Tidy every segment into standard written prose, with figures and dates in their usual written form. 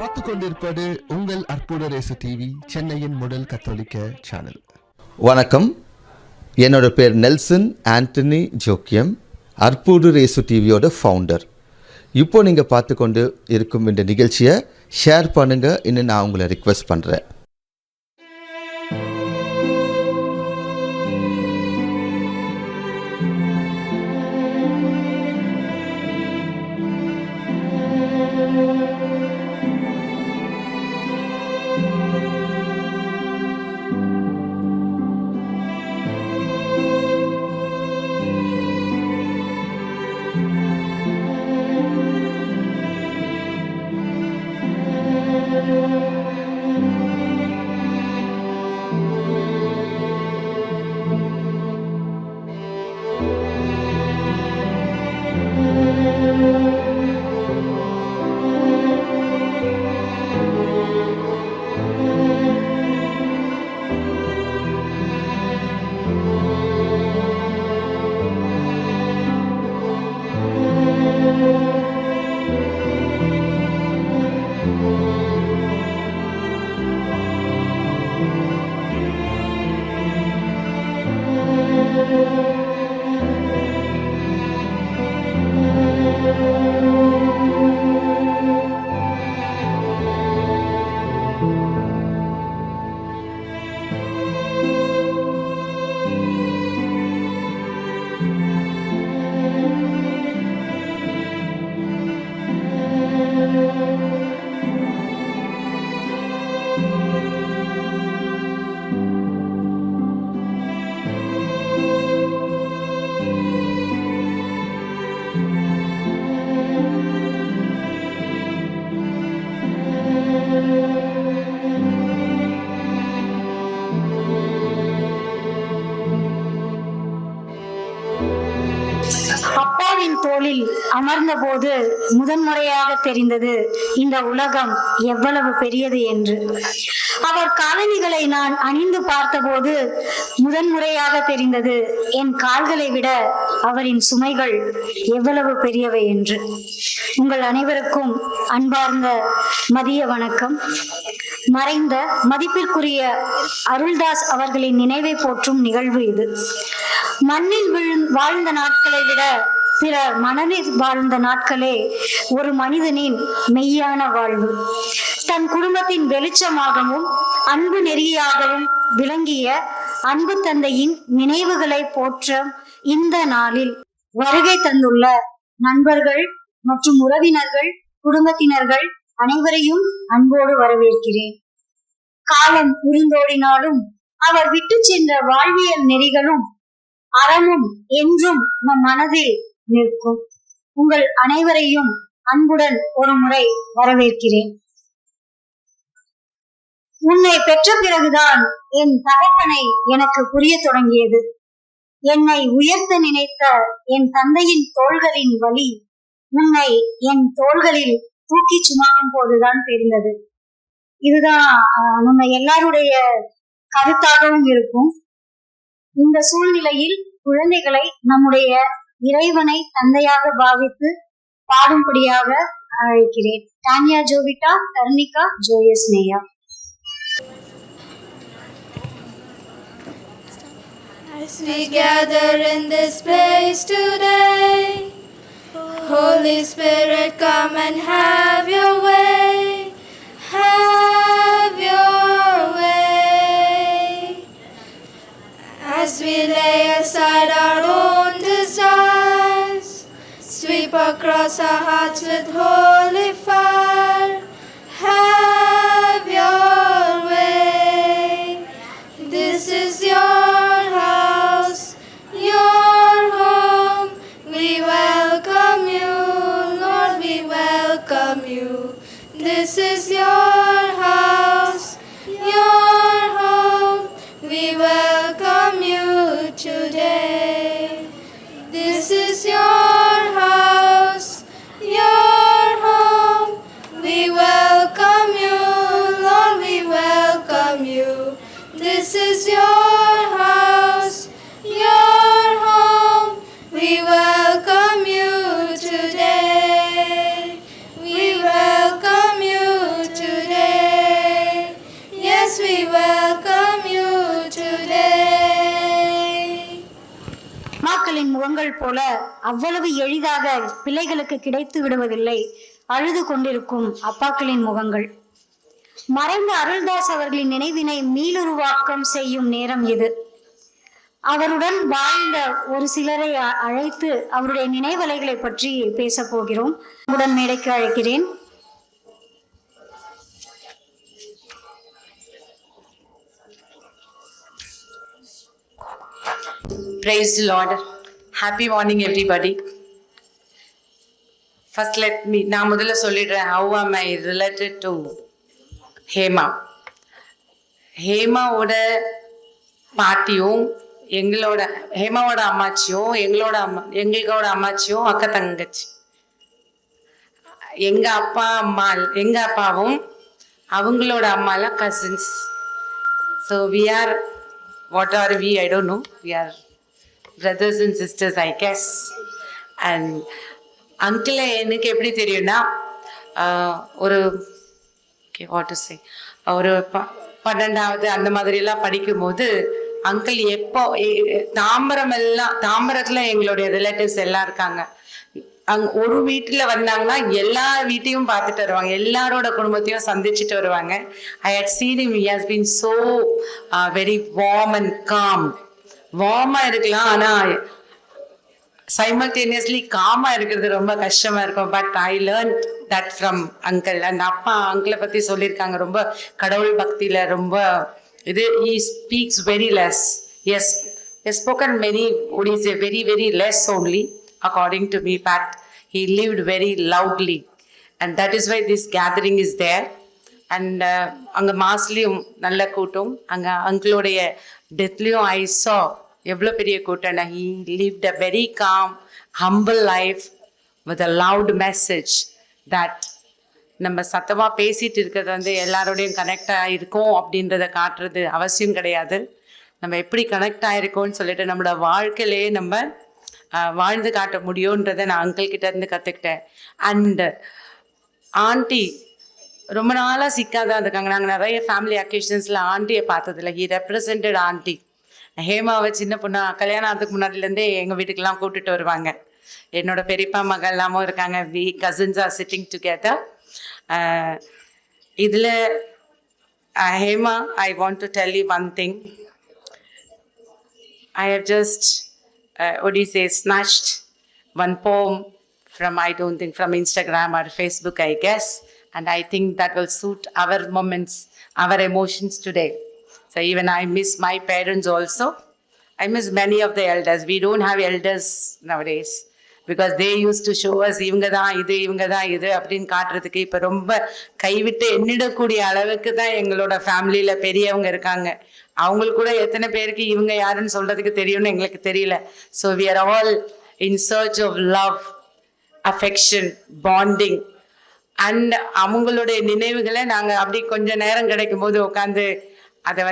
பார்த்து கொண்டிருப்பது உங்கள் அற்புத ரேசு டிவி, சென்னையின் முதல் கத்தோலிக்க சேனல். வணக்கம், என்னோட பேர் நெல்சன் ஆண்டனி ஜோக்கியம், அற்புத ரேசு டிவியோட ஃபவுண்டர். இப்போ நீங்கள் பார்த்து கொண்டு இருக்கும் இந்த நிகழ்ச்சியை ஷேர் பண்ணுங்கள் இன்னும் நான் உங்களை ரிக்வெஸ்ட் பண்ணுறேன். அப்பாவின் தோளில் அமர்ந்தபோது முதன்முறையாக தெரிந்தது இந்த உலகம் எவ்வளவு பெரியது என்று. அவர் காலணிகளை நான் அணிந்து பார்த்தபோது முதன்முறையாக தெரிந்தது என் கால்களை விட அவரின் சுமைகள் எவ்வளவு பெரியவை என்று. உங்கள் அனைவருக்கும் அன்பார்ந்த மதிய வணக்கம். மறைந்த மதிப்பிற்குரிய அருள்தாஸ் அவர்களின் நினைவை போற்றும் நிகழ்வு இது. மண்ணில் வாழ்ந்த நாட்களை விட பிற மனதில் வாழ்ந்த நாட்களே ஒரு மனிதனின் மெய்யான வாழ்வு. தன் குடும்பத்தின் வெளிச்சமாகவும் அன்பு நெறியாகவும் விளங்கிய அன்பு தந்தையின் நினைவுகளை போற்ற இந்த நாளில் வருகை தந்துள்ள நண்பர்கள் மற்றும் உறவினர்கள், குடும்பத்தினர்கள் அனைவரையும் அன்போடு வரவேற்கிறேன். காலம் உரிந்தோடினாலும் அவர் விட்டு சென்ற வாழ்வியல் நெறிகளும் அறமும் என்றும் நம் மனதில் நிற்கும். உங்கள் அனைவரையும் அன்புடன் ஒரு முறை வரவேற்கிறேன். உன்னை பெற்ற பிறகுதான் என் தகப்பனை எனக்கு புரிய தொடங்கியது. என்னை உயர்த்த நினைத்த என் தந்தையின் தோள்களின் வலி உன்னை என் தோள்களில் தூக்கி சுமக்கும் போதுதான் தெரிந்தது. இதுதான் நம்ம எல்லாருடைய கருத்தாகவும் இருக்கும். இந்த சூழ்நிலையில் குழந்தைகளை நம்முடைய இறைவனை தந்தையாக பாவித்து பாடும்படியாக அழைக்கிறேன். Tania Jovita, Dharnika, Joysneya. As we gather in this place today, Holy Spirit, come and have your way. Have your way. As we lay aside our own desires, sweep across our hearts with holy fire. Have your way. This is your house, your home. We welcome you, Lord, we welcome you. This is your house, your home. We welcome you today. This is your house, your home. We welcome you, Lord, we welcome you. This is your house, your home. We welcome you today. We welcome you முகங்கள் போல அவ்வளவு எளிதாக பிள்ளைகளுக்கு கிடைத்து விடுவதில்லை அழுது கொண்டிருக்கும் அப்பாக்களின் முகங்கள். மறைந்த அருள்தாஸ் அவர்களின் நினைவினை மீளுருவாக்கம் செய்யும் நேரம் இது. அவருடன் வாழ்ந்த ஒரு சிலரை அழைத்து அவருடைய நினைவலைகளை பற்றி பேச போகிறோம். உடன் மேடைக்கு அழைக்கிறேன். Praise the Lord. Happy morning everybody. First நான் முதல்ல சொல்லிடுறேன், how am I related to Hema. ஹேமாவோட பாட்டியும் ஹேமாவோட அம்மாச்சியும் எங்களோட அம்மாச்சியும் அக்கா தங்கச்சி. எங்க அப்பாவும் அவங்களோட அம்மாலாம் cousins. So we are, what are we? I don't know. We are brothers and sisters, I guess. And uncle எனக்கு எப்படி தெரியும்னா, ஒரு what to say, ஒரு 12வது அந்த மாதிரிலாம் படிக்கும்போது அங்கிள் எப்போ தாம்பரத்தில் எங்களுடைய ரிலேட்டிவ்ஸ் எல்லாம் இருக்காங்க. ஒரு வீட்டில் வந்தாங்கன்னா எல்லா வீட்டையும் பார்த்துட்டு வருவாங்க, எல்லாரோட குடும்பத்தையும் சந்திச்சுட்டு வருவாங்க. I had seen him, he has been so very warm and calm. வார்மாக இருக்கலாம், ஆனால் சைமல்டேனியஸ்லி காமாக இருக்கிறது ரொம்ப கஷ்டமாக இருக்கும். But I learn that from uncle. And அங்கிளை பற்றி சொல்லியிருக்காங்க, ரொம்ப கடவுள் பக்தியில் ரொம்ப இது. he speaks very less. Yes, he has spoken many, what is a very very less only according to me, but he lived very loudly, and that is why this gathering is there. And அங்கே மாஸ்லேயும் நல்ல கூட்டம், அங்கே அங்கிளோடைய டெத்லேயும் I saw எவ்வளோ பெரிய கூட்டம். he lived a very calm, humble life with a loud message that நம்ம சத்தமாக பேசிட்டு இருக்கிறது எல்லாரோடையும் கனெக்ட் ஆகிருக்கோம் அப்படின்றத காட்டுறது அவசியம் கிடையாது. நம்ம எப்படி கனெக்ட் ஆகிருக்கோம்னு சொல்லிட்டு நம்மளோட வாழ்க்கையிலேயே நம்ம வாழ்ந்து காட்ட முடியுன்றதை நான் அங்கிள் கிட்ட இருந்து கற்றுக்கிட்டேன். அண்ட் ஆண்டி ரொம்ப நாளாக சிக்காதான் இருக்காங்க. நாங்கள் நிறைய ஃபேமிலி அக்கேஷன்ஸில் ஆண்டியை பார்த்ததில்ல. He represented aunty. ஹேமாவை சின்ன பொண்ணா கல்யாணம் ஆகிறதுக்கு முன்னாடிலேருந்தே எங்கள் வீட்டுக்கெல்லாம் கூப்பிட்டுட்டு வருவாங்க. என்னோட பெரியப்பா மகள் எல்லாமும் இருக்காங்க. We cousins are sitting together. இதில் Hema, I want to tell you one thing. I have just snatched one poem from, I don't think, from Instagram or Facebook, I guess, and I think that will suit our moments, our emotions today. So even I miss my parents also. I miss many of the elders. We don't have elders nowadays because they used to show us இவங்க தான் இது அப்படின்னு காட்டுறதுக்கு இப்போ ரொம்ப கைவிட்டு எண்ணிடக்கூடிய அளவுக்கு தான் எங்களோட ஃபேமிலியில் பெரியவங்க இருக்காங்க. அவங்களுக்கு கூட எத்தனை பேருக்கு இவங்க யாருன்னு சொல்றதுக்கு தெரியும்னு எங்களுக்கு தெரியல. So we are all in search of love, affection, bonding. And அவங்களுடைய நினைவுகளை நாங்கள் அப்படி கொஞ்சம் நேரம் கிடைக்கும் போது உட்காந்து அதை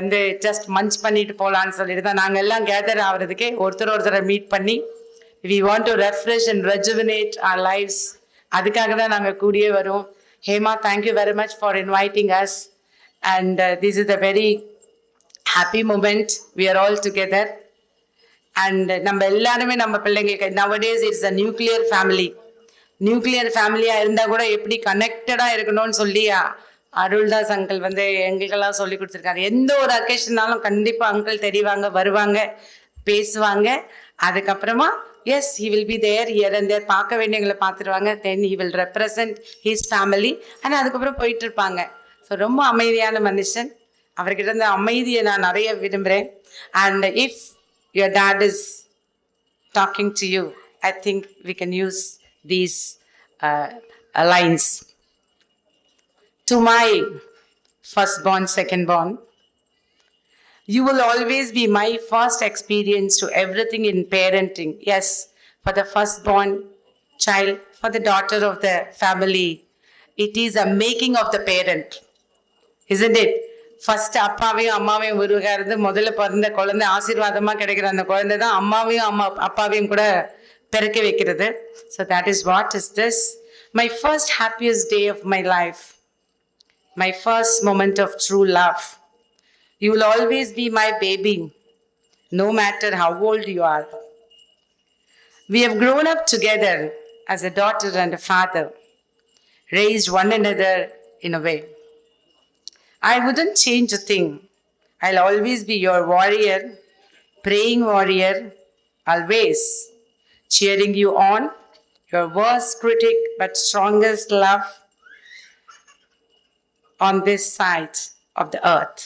ஜஸ்ட் மஞ்ச் பண்ணிட்டு போகலான்னு சொல்லிட்டு தான் நாங்கள் எல்லாம் கேதர் ஆகிறதுக்கே ஒருத்தரை மீட் பண்ணி we want to refresh and rejuvenate our lives. அதுக்காக தான் நாங்கள் கூடியே வரோம். Hema, thank you very much for inviting us, and this is a very happy moment. We are all together, and நம்ம எல்லாருமே நம்ம பிள்ளைங்களுக்கு nowadays it's a nuclear ஃபேமிலியாக இருந்தால் கூட எப்படி கனெக்டடாக இருக்கணும்னு சொல்லி அருள்தாஸ் அங்கிள் எங்களுக்கெல்லாம் சொல்லி கொடுத்துருக்காரு. எந்த ஒரு அக்கேஷன்னாலும் கண்டிப்பாக அங்கிள் தெரிவாங்க, வருவாங்க, பேசுவாங்க. அதுக்கப்புறமா yes, he will be there here and there. பார்க்க வேண்டியவங்களை பார்த்துருவாங்க. then he will represent his family, and அதுக்கப்புறம் போயிட்டு இருப்பாங்க. ஸோ ரொம்ப அமைதியான மனுஷன். அவர்கிட்ட இருந்த அமைதியை நான் நிறைய விரும்புகிறேன். and if your dad is talking to you, I think we can use these lines. To my firstborn, secondborn, you will always be my first experience to everything in parenting. Yes, for the firstborn child, for the daughter of the family, it is a making of the parent, isn't it? First அப்பாவையும் அம்மாவையும் உருவாகிறது முதல்ல பிறந்த குழந்தை ஆசீர்வாதமாக கிடைக்கிற அந்த குழந்தை தான் அம்மாவையும் அப்பாவையும் கூட பிறக்க வைக்கிறது. So that is what is this. My first happiest day of my life, my first moment of true love. You will always be my baby, no matter how old you are. We have grown up together as a daughter and a father, raised one another in a way. I wouldn't change a thing. I'll always be your warrior, praying warrior, always cheering you on, your worst critic but strongest love on this side of the earth.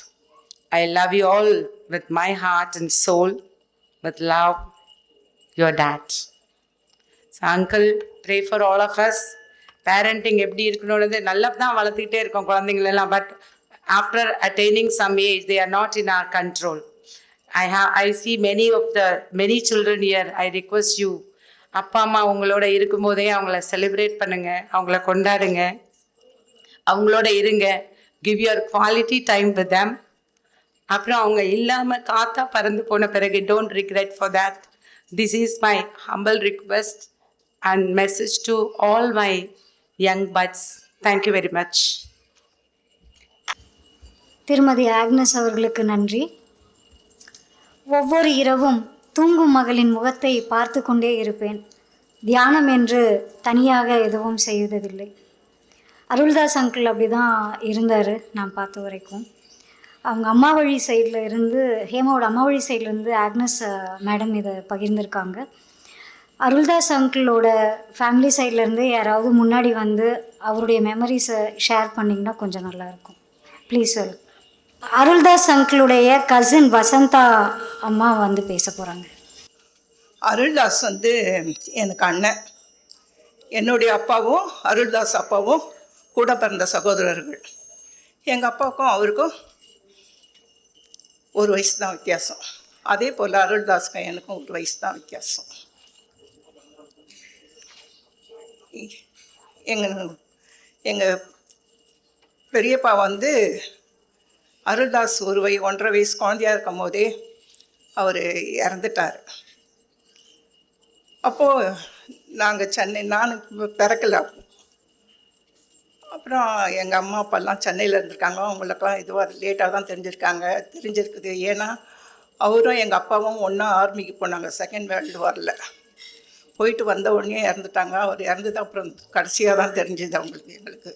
I love you all with my heart and soul. With love, your dad. So, uncle, pray for all of us. Parenting எப்படி இருக்கணும்னு நல்லா தான் வளர்த்துக்கிட்டே இருக்கோம் குழந்தைங்களெல்லாம். But after attaining some age they are not in our control. I see many children here. I request you, அப்பா அம்மா உங்களோட இருக்கும்போதே அவங்கள செலிப்ரேட் பண்ணுங்க, அவங்கள கொண்டாடுங்க, அவங்களோட இருங்க. Give your quality time with them. அப்புறம் அவங்க இல்லாமல் காத்தா பறந்து போன பிறகு don't regret for that. This is my humble request and message to all my young buds. Thank you very much. திருமதி ஆக்னஸ் அவர்களுக்கு நன்றி. ஒவ்வொரு இரவும் தூங்கும் மகளின் முகத்தை பார்த்து கொண்டே இருப்பேன். தியானம் என்று தனியாக எதுவும் செய்வதில்லை. அருள்தாஸ் அங்கிள் அப்படி தான் இருந்தார் நான் பார்த்த வரைக்கும். அவங்க அம்மா வழி சைடில் இருந்து, ஹேமாவோட அம்மா வழி சைட்லேருந்து ஆக்னஸ் மேடம் இதை பகிர்ந்திருக்காங்க. அருள்தாஸ் அங்கிளோட ஃபேமிலி சைட்லேருந்து யாராவது முன்னாடி வந்து அவருடைய மெமரிஸை ஷேர் பண்ணிங்கன்னா கொஞ்சம் நல்லாயிருக்கும். Please well. அருள்தாஸ் அங்கிளுடைய கசின் வசந்தா அம்மா வந்து பேச போகிறாங்க. அருள்தாஸ் எனக்கு அண்ணன். என்னுடைய அப்பாவும் அருள்தாஸ் அப்பாவும் கூட பிறந்த சகோதரர்கள். எங்கள் அப்பாவுக்கும் அவருக்கும் 1 வயசு தான் வித்தியாசம். அதே போல் அருள்தாஸ்க்கும் எனக்கும் 1 வயசு தான் வித்தியாசம். எங்கள் பெரியப்பா அருள்தாஸ் 1.5 வயசு குழந்தையாக இருக்கும் போதே அவர் இறந்துட்டார். அப்போது நாங்கள் நான் பிறக்கல. அப்புறம் எங்கள் அம்மா அப்பாலாம் சென்னையில் இருந்திருக்காங்க. அவங்களுக்கெல்லாம் இதுவாக லேட்டாக தான் தெரிஞ்சிருக்குது. ஏன்னா அவரும் எங்கள் அப்பாவும் ஒன்றா ஆர்மிக்கு போனாங்க செகண்ட் வேர்ல்டு வாரில். போயிட்டு வந்த உடனே இறந்துட்டாங்க. அவர் இறந்தது அப்புறம் கடைசியாக தான் தெரிஞ்சுது எங்களுக்கு.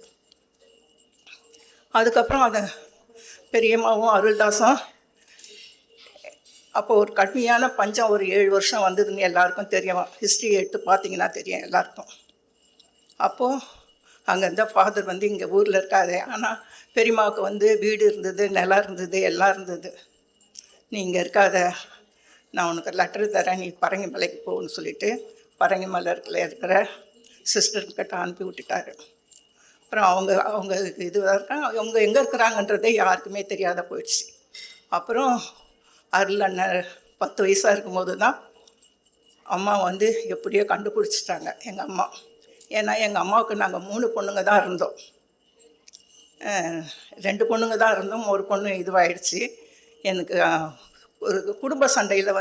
அதுக்கப்புறம் அதை பெரியம்மாவும் அருள்தாஸும் அப்போ ஒரு கடுமையான பஞ்சம் ஒரு 7 வருஷம் வந்ததுன்னு எல்லாருக்கும் தெரியும். ஹிஸ்ட்ரி எடுத்து பார்த்தீங்கன்னா தெரியும் எல்லாருக்கும். அப்போது அங்கே இருந்த ஃபாதர் இங்கே ஊரில் இருக்காது. ஆனால் பெரியம்மாவுக்கு வீடு இருந்தது, நிலம் இருந்தது, எல்லாம் இருந்தது. நீ இங்கே இருக்காத, நான் உனக்கு லெட்டர் தரேன், நீ பரங்கி மலைக்கு போகணும்னு சொல்லிட்டு பரங்கி மலையில் இருக்கிற சிஸ்டர்கிட்ட அனுப்பி விட்டுட்டாரு. அப்புறம் அவங்க அவங்க எங்கே இருக்கிறாங்கன்றதே யாருக்குமே தெரியாத போயிடுச்சு. அப்புறம் அருள் அண்ணன் 10 வயசாக இருக்கும்போது தான் அம்மா எப்படியோ கண்டுபிடிச்சிட்டாங்க எங்கள் அம்மா. ஏன்னா எங்கள் அம்மாவுக்கு நாங்கள் 3 பொண்ணுங்க தான் இருந்தோம். 2 பொண்ணுங்க தான் இருந்தோம், ஒரு பொண்ணு இதுவாகிடுச்சு. எனக்கு ஒரு குடும்ப சண்டையில்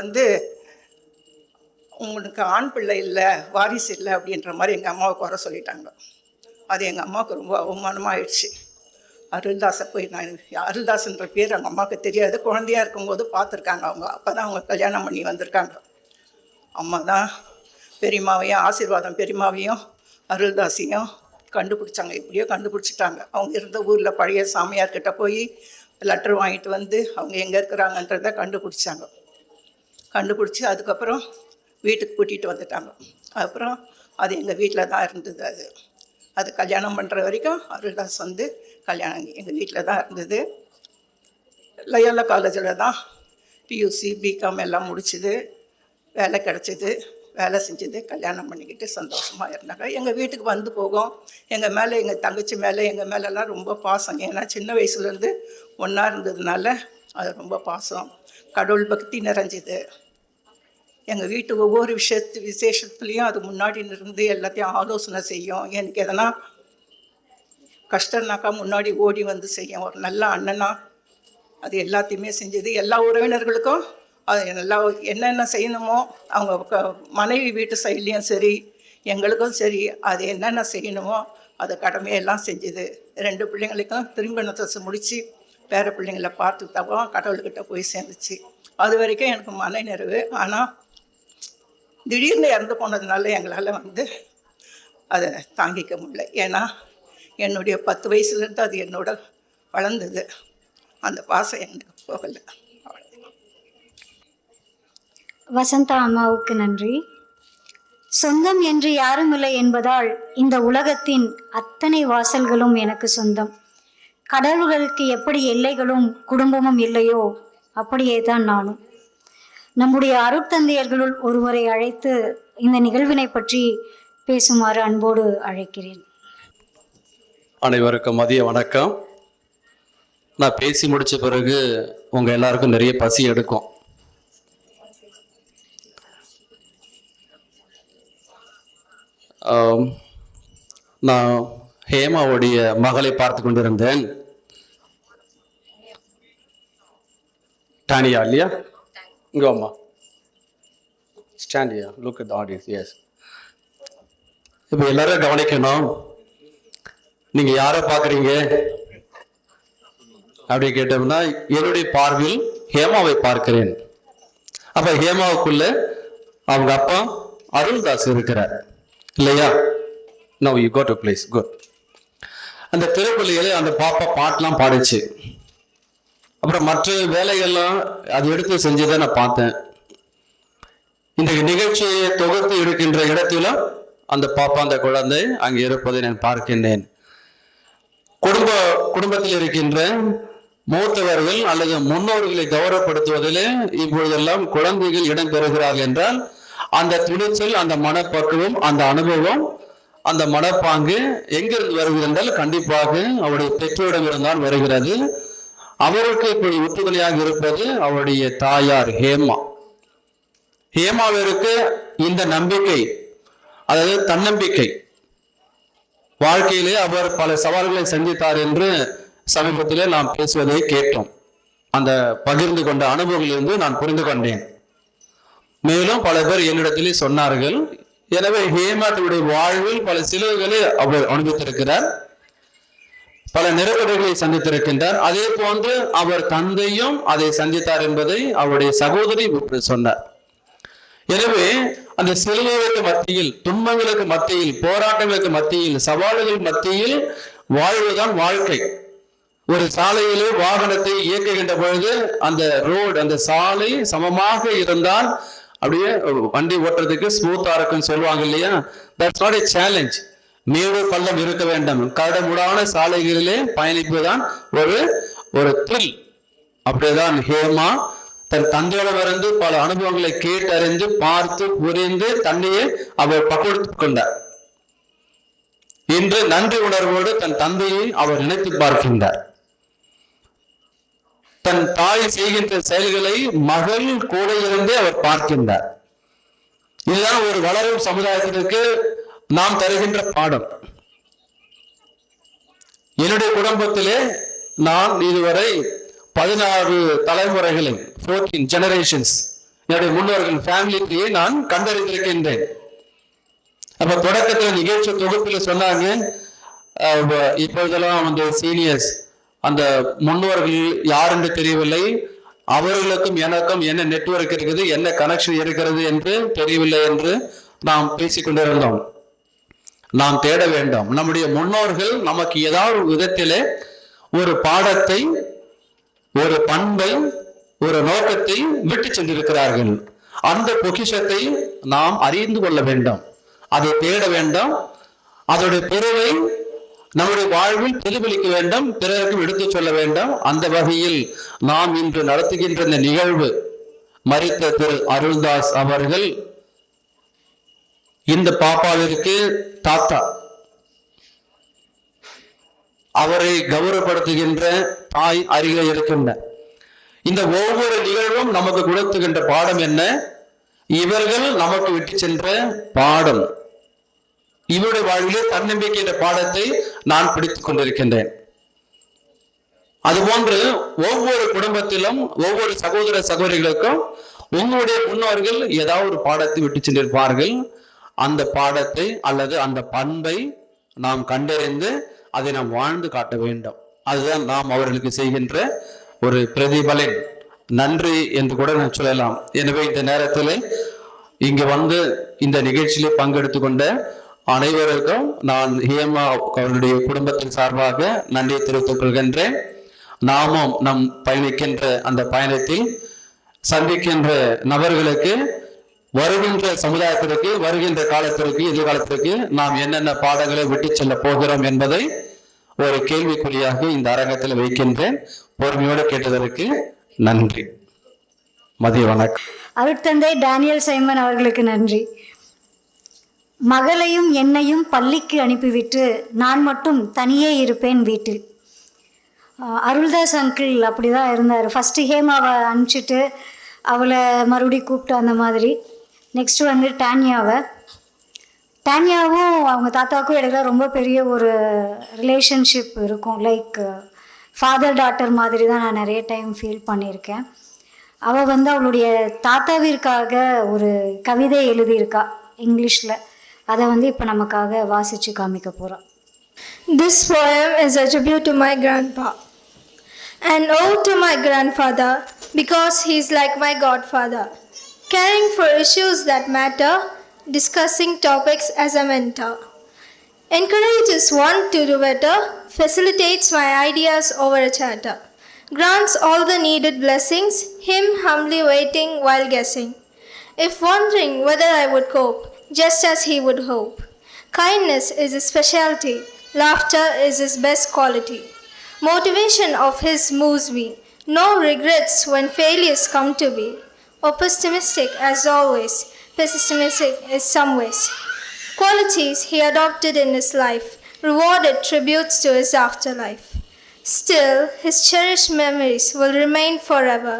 உங்களுக்கு ஆண் பிள்ளை இல்லை, வாரிசு இல்லை அப்படின்ற மாதிரி எங்கள் அம்மாவை குறை சொல்லிட்டாங்க. அது எங்கள் அம்மாவுக்கு ரொம்ப அவமானமாக ஆயிடுச்சு. அருள்தாஸை போய் அருள்தாஸ்ன்ற பேர் அவங்க அம்மாவுக்கு தெரியாது. குழந்தையாக இருக்கும்போது பார்த்துருக்காங்க அவங்க. அப்போ தான் அவங்க கல்யாணம் பண்ணி வந்திருக்காங்க. அம்மா தான் பெரியம்மாவையும் ஆசீர்வாதம் பெரியம்மாவையும் அருள்தாஸையும் கண்டுபிடிச்சாங்க. எப்படியோ கண்டுபிடிச்சிட்டாங்க. அவங்க இருந்த ஊரில் பழைய சாமியார்கிட்ட போய் லெட்டர் வாங்கிட்டு அவங்க எங்கே இருக்கிறாங்கன்றதை கண்டுபிடிச்சாங்க. கண்டுபிடிச்சி அதுக்கப்புறம் வீட்டுக்கு கூட்டிகிட்டு வந்துட்டாங்க. அப்புறம் அது எங்கள் வீட்டில் தான் இருந்தது. அது கல்யாணம் பண்ணுற வரைக்கும் அருள்தாஸ் கல்யாணம் எங்கள் வீட்டில் தான் இருந்தது. லயோலா காலேஜில் தான் பியூசி பிகாம் எல்லாம் முடிச்சுது, வேலை கிடச்சிது, வேலை செஞ்சது, கல்யாணம் பண்ணிக்கிட்டு சந்தோஷமாக இருந்தாங்க. எங்கள் வீட்டுக்கு போகும். எங்கள் மேலே, எங்கள் தங்கச்சி மேலே, எங்கள் மேலெல்லாம் ரொம்ப பாசம். ஏன்னா சின்ன வயசுலேருந்து ஒன்றா இருந்ததுனால அது ரொம்ப பாசம். கடவுள் பக்தி நிறைஞ்சிது. எங்கள் வீட்டு ஒவ்வொரு விசேஷத்துலேயும் அது முன்னாடி இருந்து எல்லாத்தையும் ஆலோசனை செய்யும். எனக்கு எதனா கஷ்டம்னாக்கா முன்னாடி ஓடி செய்யும். ஒரு நல்ல அண்ணனா அது எல்லாத்தையுமே செஞ்சது. எல்லா உறவினர்களுக்கும் அது நல்லா என்னென்ன செய்யணுமோ அவங்க மனைவி வீட்டு சைட்லேயும் சரி, எங்களுக்கும் சரி, அது என்னென்ன செய்யணுமோ அது கடமையெல்லாம் செஞ்சுது. 2 பிள்ளைங்களுக்கும் திருமணத்தை முடித்து பேர பிள்ளைங்களை பார்த்து தவம் கடவுள்கிட்ட போய் சேர்ந்துச்சு. அது வரைக்கும் எனக்கு மன நிறைவு. ஆனால் திடீர்னு இறந்து போனதுனால எங்களால் வந்து அதை தாங்கிக்க முடியல. ஏன்னா என்னுடைய 10 வயசுலேருந்து அது என்னோட வளர்ந்தது. அந்த பாசம் எனக்கு போகலை. வசந்தா அம்மாவுக்கு நன்றி. சொந்தம் என்று யாரும் இல்லை என்பதால் இந்த உலகத்தின் அத்தனை வாசல்களும் எனக்கு சொந்தம். கடவுள்களுக்கு எப்படி எல்லைகளும் குடும்பமும் இல்லையோ அப்படியே தான் நானும். நம்முடைய அருட்தந்தையர்களுள் ஒருவரை அழைத்து இந்த நிகழ்வினை பற்றி பேசுமாறு அன்போடு அழைக்கிறேன். அனைவருக்கும் மதிய வணக்கம். நான் பேசி முடிச்ச பிறகு உங்க எல்லாருக்கும் நிறைய பசி எடுக்கும். நான் ஹேமாவுடைய மகளை பார்த்து கொண்டிருந்தேன். டானியா இல்லையா? இங்க அம்மா ஸ்டாண்டியா, look at the audience. Yes, இப்போ எல்லாரும் கவனிக்கணும். நீங்க யாரை பார்க்குறீங்க அப்படி கேட்டோம்னா, என்னுடைய பார்வையில் ஹேமாவை பார்க்கிறேன். அப்ப ஹேமாவுக்குள்ள அவங்க அப்பா அருள்தாஸ் இருக்கிறார் இல்லையா? No you go to place good. அந்த திருப்பள்ளியில அந்த பாப்பா பாட்டெல்லாம் பாடிச்சு. அப்புறம் மற்ற வேலைகள்லாம் அது எடுத்து செஞ்சதை நான் பார்த்தேன். இந்த நிகழ்ச்சியை தொகுத்து இருக்கின்ற இடத்துல அந்த பாப்பா, அந்த குழந்தை அங்கே இருப்பதை நான் பார்க்கின்றேன். குடும்பத்தில் இருக்கின்ற மூத்தவர்கள் அல்லது முன்னோர்களை கௌரவப்படுத்துவதிலே இப்பொழுதெல்லாம் குழந்தைகள் இடம் பெறுகிறார்கள் என்றால், அந்த துணிச்சல், அந்த மனப்பக்குவம், அந்த அனுபவம், அந்த மனப்பாங்கு எங்கிருந்து வருகிறது என்றால் கண்டிப்பாக அவருடைய பெற்றோரிடம் இருந்தால் வருகிறது. அவருக்கு இப்படி உறுதுணையாக இருப்பது அவருடைய தாயார் ஹேமா. ஹேமாவிற்கு இந்த நம்பிக்கை, அதாவது தன்னம்பிக்கை, வாழ்க்கையிலே அவர் பல சவால்களை சந்தித்தார் என்று சமீபத்திலே நாம் பேசுவதை கேட்டோம். அந்த பகிர்ந்து கொண்ட அனுபவங்களிலிருந்து நான் புரிந்து கொண்டேன். மேலும் பல பேர் என்னிடத்திலே சொன்னார்கள். எனவே ஹேமாவுடைய வாழ்வில் பல சிலுவைகளை அவர் அனுபவித்திருக்கிறார், பல நெருக்கடிகளை சந்தித்திருக்கின்றார். அதே போன்று அவர் தந்தையும் அதை சந்தித்தார் என்பதை அவருடைய சகோதரி சொன்னார். எனவே அந்த சிலுவைகளுக்கு மத்தியில், துன்பங்களுக்கு மத்தியில், போராட்டங்களுக்கு மத்தியில், சவால்கள் மத்தியில் வாழ்வுதான் வாழ்க்கை. ஒரு சாலையிலே வாகனத்தை இயக்குகின்ற பொழுது அந்த ரோடு, அந்த சாலை சமமாக இருந்தால் அப்படியே வண்டி ஓட்டுறதுக்கு ஸ்மூத்தா இருக்குன்னு சொல்லுவாங்க இல்லையா? That's not a challenge. மேடு பள்ளம் இருக்க வேண்டும். கரடுமுடான சாலைகளிலே பயணிப்பதுதான் ஒரு த்ரில். அப்படியேதான் ஹேமா தன் தந்தையோடமிருந்து பல அனுபவங்களை கேட்டறிந்து பார்த்து புரிந்து தன்னையே அவர் பக்குவப்படுத்திக் கொண்டார். இன்று நன்றி உணர்வோடு தன் தந்தையை அவர் நினைத்து பார்க்கின்றார். தன் தாய் செய்கின்ற செயல்களை மகள் கூட இருந்தே அவர் பார்க்கின்றார். இதுதான் ஒரு வளரும் சமுதாயத்திற்கு நாம் தருகின்ற பாடம். என்னுடைய குடும்பத்திலே நான் இதுவரை 16 தலைமுறைகளை, 14 generations, என்னுடைய முன்னோர்கள் ஃபேமிலியை நான் கண்டறிந்திருக்கின்றேன். அப்ப தொடக்கத்தில் நிகழ்ச்சி தொகுப்பில் சொன்னாங்க, இப்பொழுதெல்லாம் வந்து சீனியர்ஸ், அந்த முன்னோர்கள் யார் என்று தெரியவில்லை, அவர்களுக்கும் எனக்கும் என்ன நெட்வொர்க் இருக்குது, என்ன கனெக்ஷன் இருக்கிறது என்று தெரியவில்லை என்று நாம் பேசிக்கொண்டிருந்தோம். நாம் தேட வேண்டும். நம்முடைய முன்னோர்கள் நமக்கு ஏதாவது ஒரு விதத்திலே ஒரு பாடத்தை, ஒரு பண்பை, ஒரு நோக்கத்தை விட்டு சென்றிருக்கிறார்கள். அந்த பொக்கிஷத்தை நாம் அறிந்து கொள்ள வேண்டும், அதை தேட வேண்டும், அதோடைய பொருளை நம்முடைய வாழ்வில் பிரதிபலிக்க வேண்டும், பிறருக்கும் எடுத்து சொல்ல வேண்டும். அந்த வகையில் நாம் இன்று நடத்துகின்ற இந்த நிகழ்வு, மரித்த திரு அருள்தாஸ் அவர்கள் இந்த பாப்பாவிற்கு தாத்தா, அவரை கௌரவப்படுத்துகின்ற தாய் அருகில் இருக்கின்ற இந்த ஒவ்வொரு நிகழ்வும் நமக்கு கொடுத்துகின்ற பாடம் என்ன? இவர்கள் நமக்கு விட்டு சென்ற பாடம். இவருடைய வாழ்விலே தன்னம்பிக்கை என்ற பாடத்தை நான் பிடித்துக் கொண்டிருக்கின்றேன். அதுபோன்று ஒவ்வொரு குடும்பத்திலும் ஒவ்வொரு சகோதர சகோதரிகளுக்கும் உங்களுடைய முன்னோர்கள் ஏதாவது ஒரு பாடத்தை விட்டு சென்றிருப்பார்கள். அந்த பாடத்தை அல்லது அந்த பண்பை நாம் கண்டறிந்து அதை நாம் வாழ்ந்து காட்ட வேண்டும். அதுதான் நாம் அவர்களுக்கு செய்கின்ற ஒரு பிரதிபலன், நன்றி என்று கூட நான் சொல்லலாம். எனவே இந்த நேரத்தில் இங்க வந்து இந்த நிகழ்ச்சியிலே பங்கெடுத்து கொண்ட அனைவருக்கும் நான் ஹேமா அவருடைய குடும்பத்தின் சார்பாக நன்றி தெரிவித்துக் கொள்கின்றேன். நாமும் நம் பயணிக்கின்ற அந்த பயணத்தில் சந்திக்கின்ற நபர்களுக்கு வருகின்ற சமுதாயத்திற்கு, வருகின்ற காலத்திற்கு, எதிர்காலத்திற்கு நாம் என்னென்ன பாடங்களை விட்டு செல்ல போகிறோம் என்பதை ஒரு கேள்விக்குறியாக இந்த அரங்கத்தில் வைக்கின்றேன். பொறுமையோடு கேட்டதற்கு நன்றி. மதிய வணக்கம். அருட்தந்தை டேனியல் சைமன் அவர்களுக்கு நன்றி. மகளையும் என்னையும் பள்ளிக்கு அனுப்பிவிட்டு நான் மட்டும் தனியே இருப்பேன் வீட்டில். அருள்தாஸ் அங்கிள் அப்படி தான் இருந்தார். ஃபஸ்ட்டு ஹேமாவை அனுப்பிச்சிட்டு அவளை மறுபடியும் கூப்பிட்டு அந்த மாதிரி. நெக்ஸ்ட்டு வந்து டானியாவும் அவங்க தாத்தாவுக்கும் இடையில ரொம்ப பெரிய ஒரு ரிலேஷன்ஷிப் இருக்கும். லைக் ஃபாதர் டாட்டர் மாதிரி தான் நான் நிறைய டைம் ஃபீல் பண்ணியிருக்கேன். அவள் வந்து அவளுடைய தாத்தாவிற்காக ஒரு கவிதை எழுதியிருக்கா இங்கிலீஷில். அதை வந்து இப்போ நமக்காக வாசித்து காமிக்க போகிறோம். This poem is a tribute to my grandpa. An ode to my grandfather because he is like my godfather, caring for issues that matter, discussing topics as a mentor. Encourages one to do better, facilitates my ideas over a chatter, grants all the needed blessings, him humbly waiting while guessing, if wondering whether I would cope, just as he would hope. Kindness is his specialty, laughter is his best quality. Motivation of his moves me, no regrets when failures come to be. Optimistic as always, pessimistic in some ways. Qualities he adopted in his life, rewarded tributes to his afterlife. Still, his cherished memories will remain forever,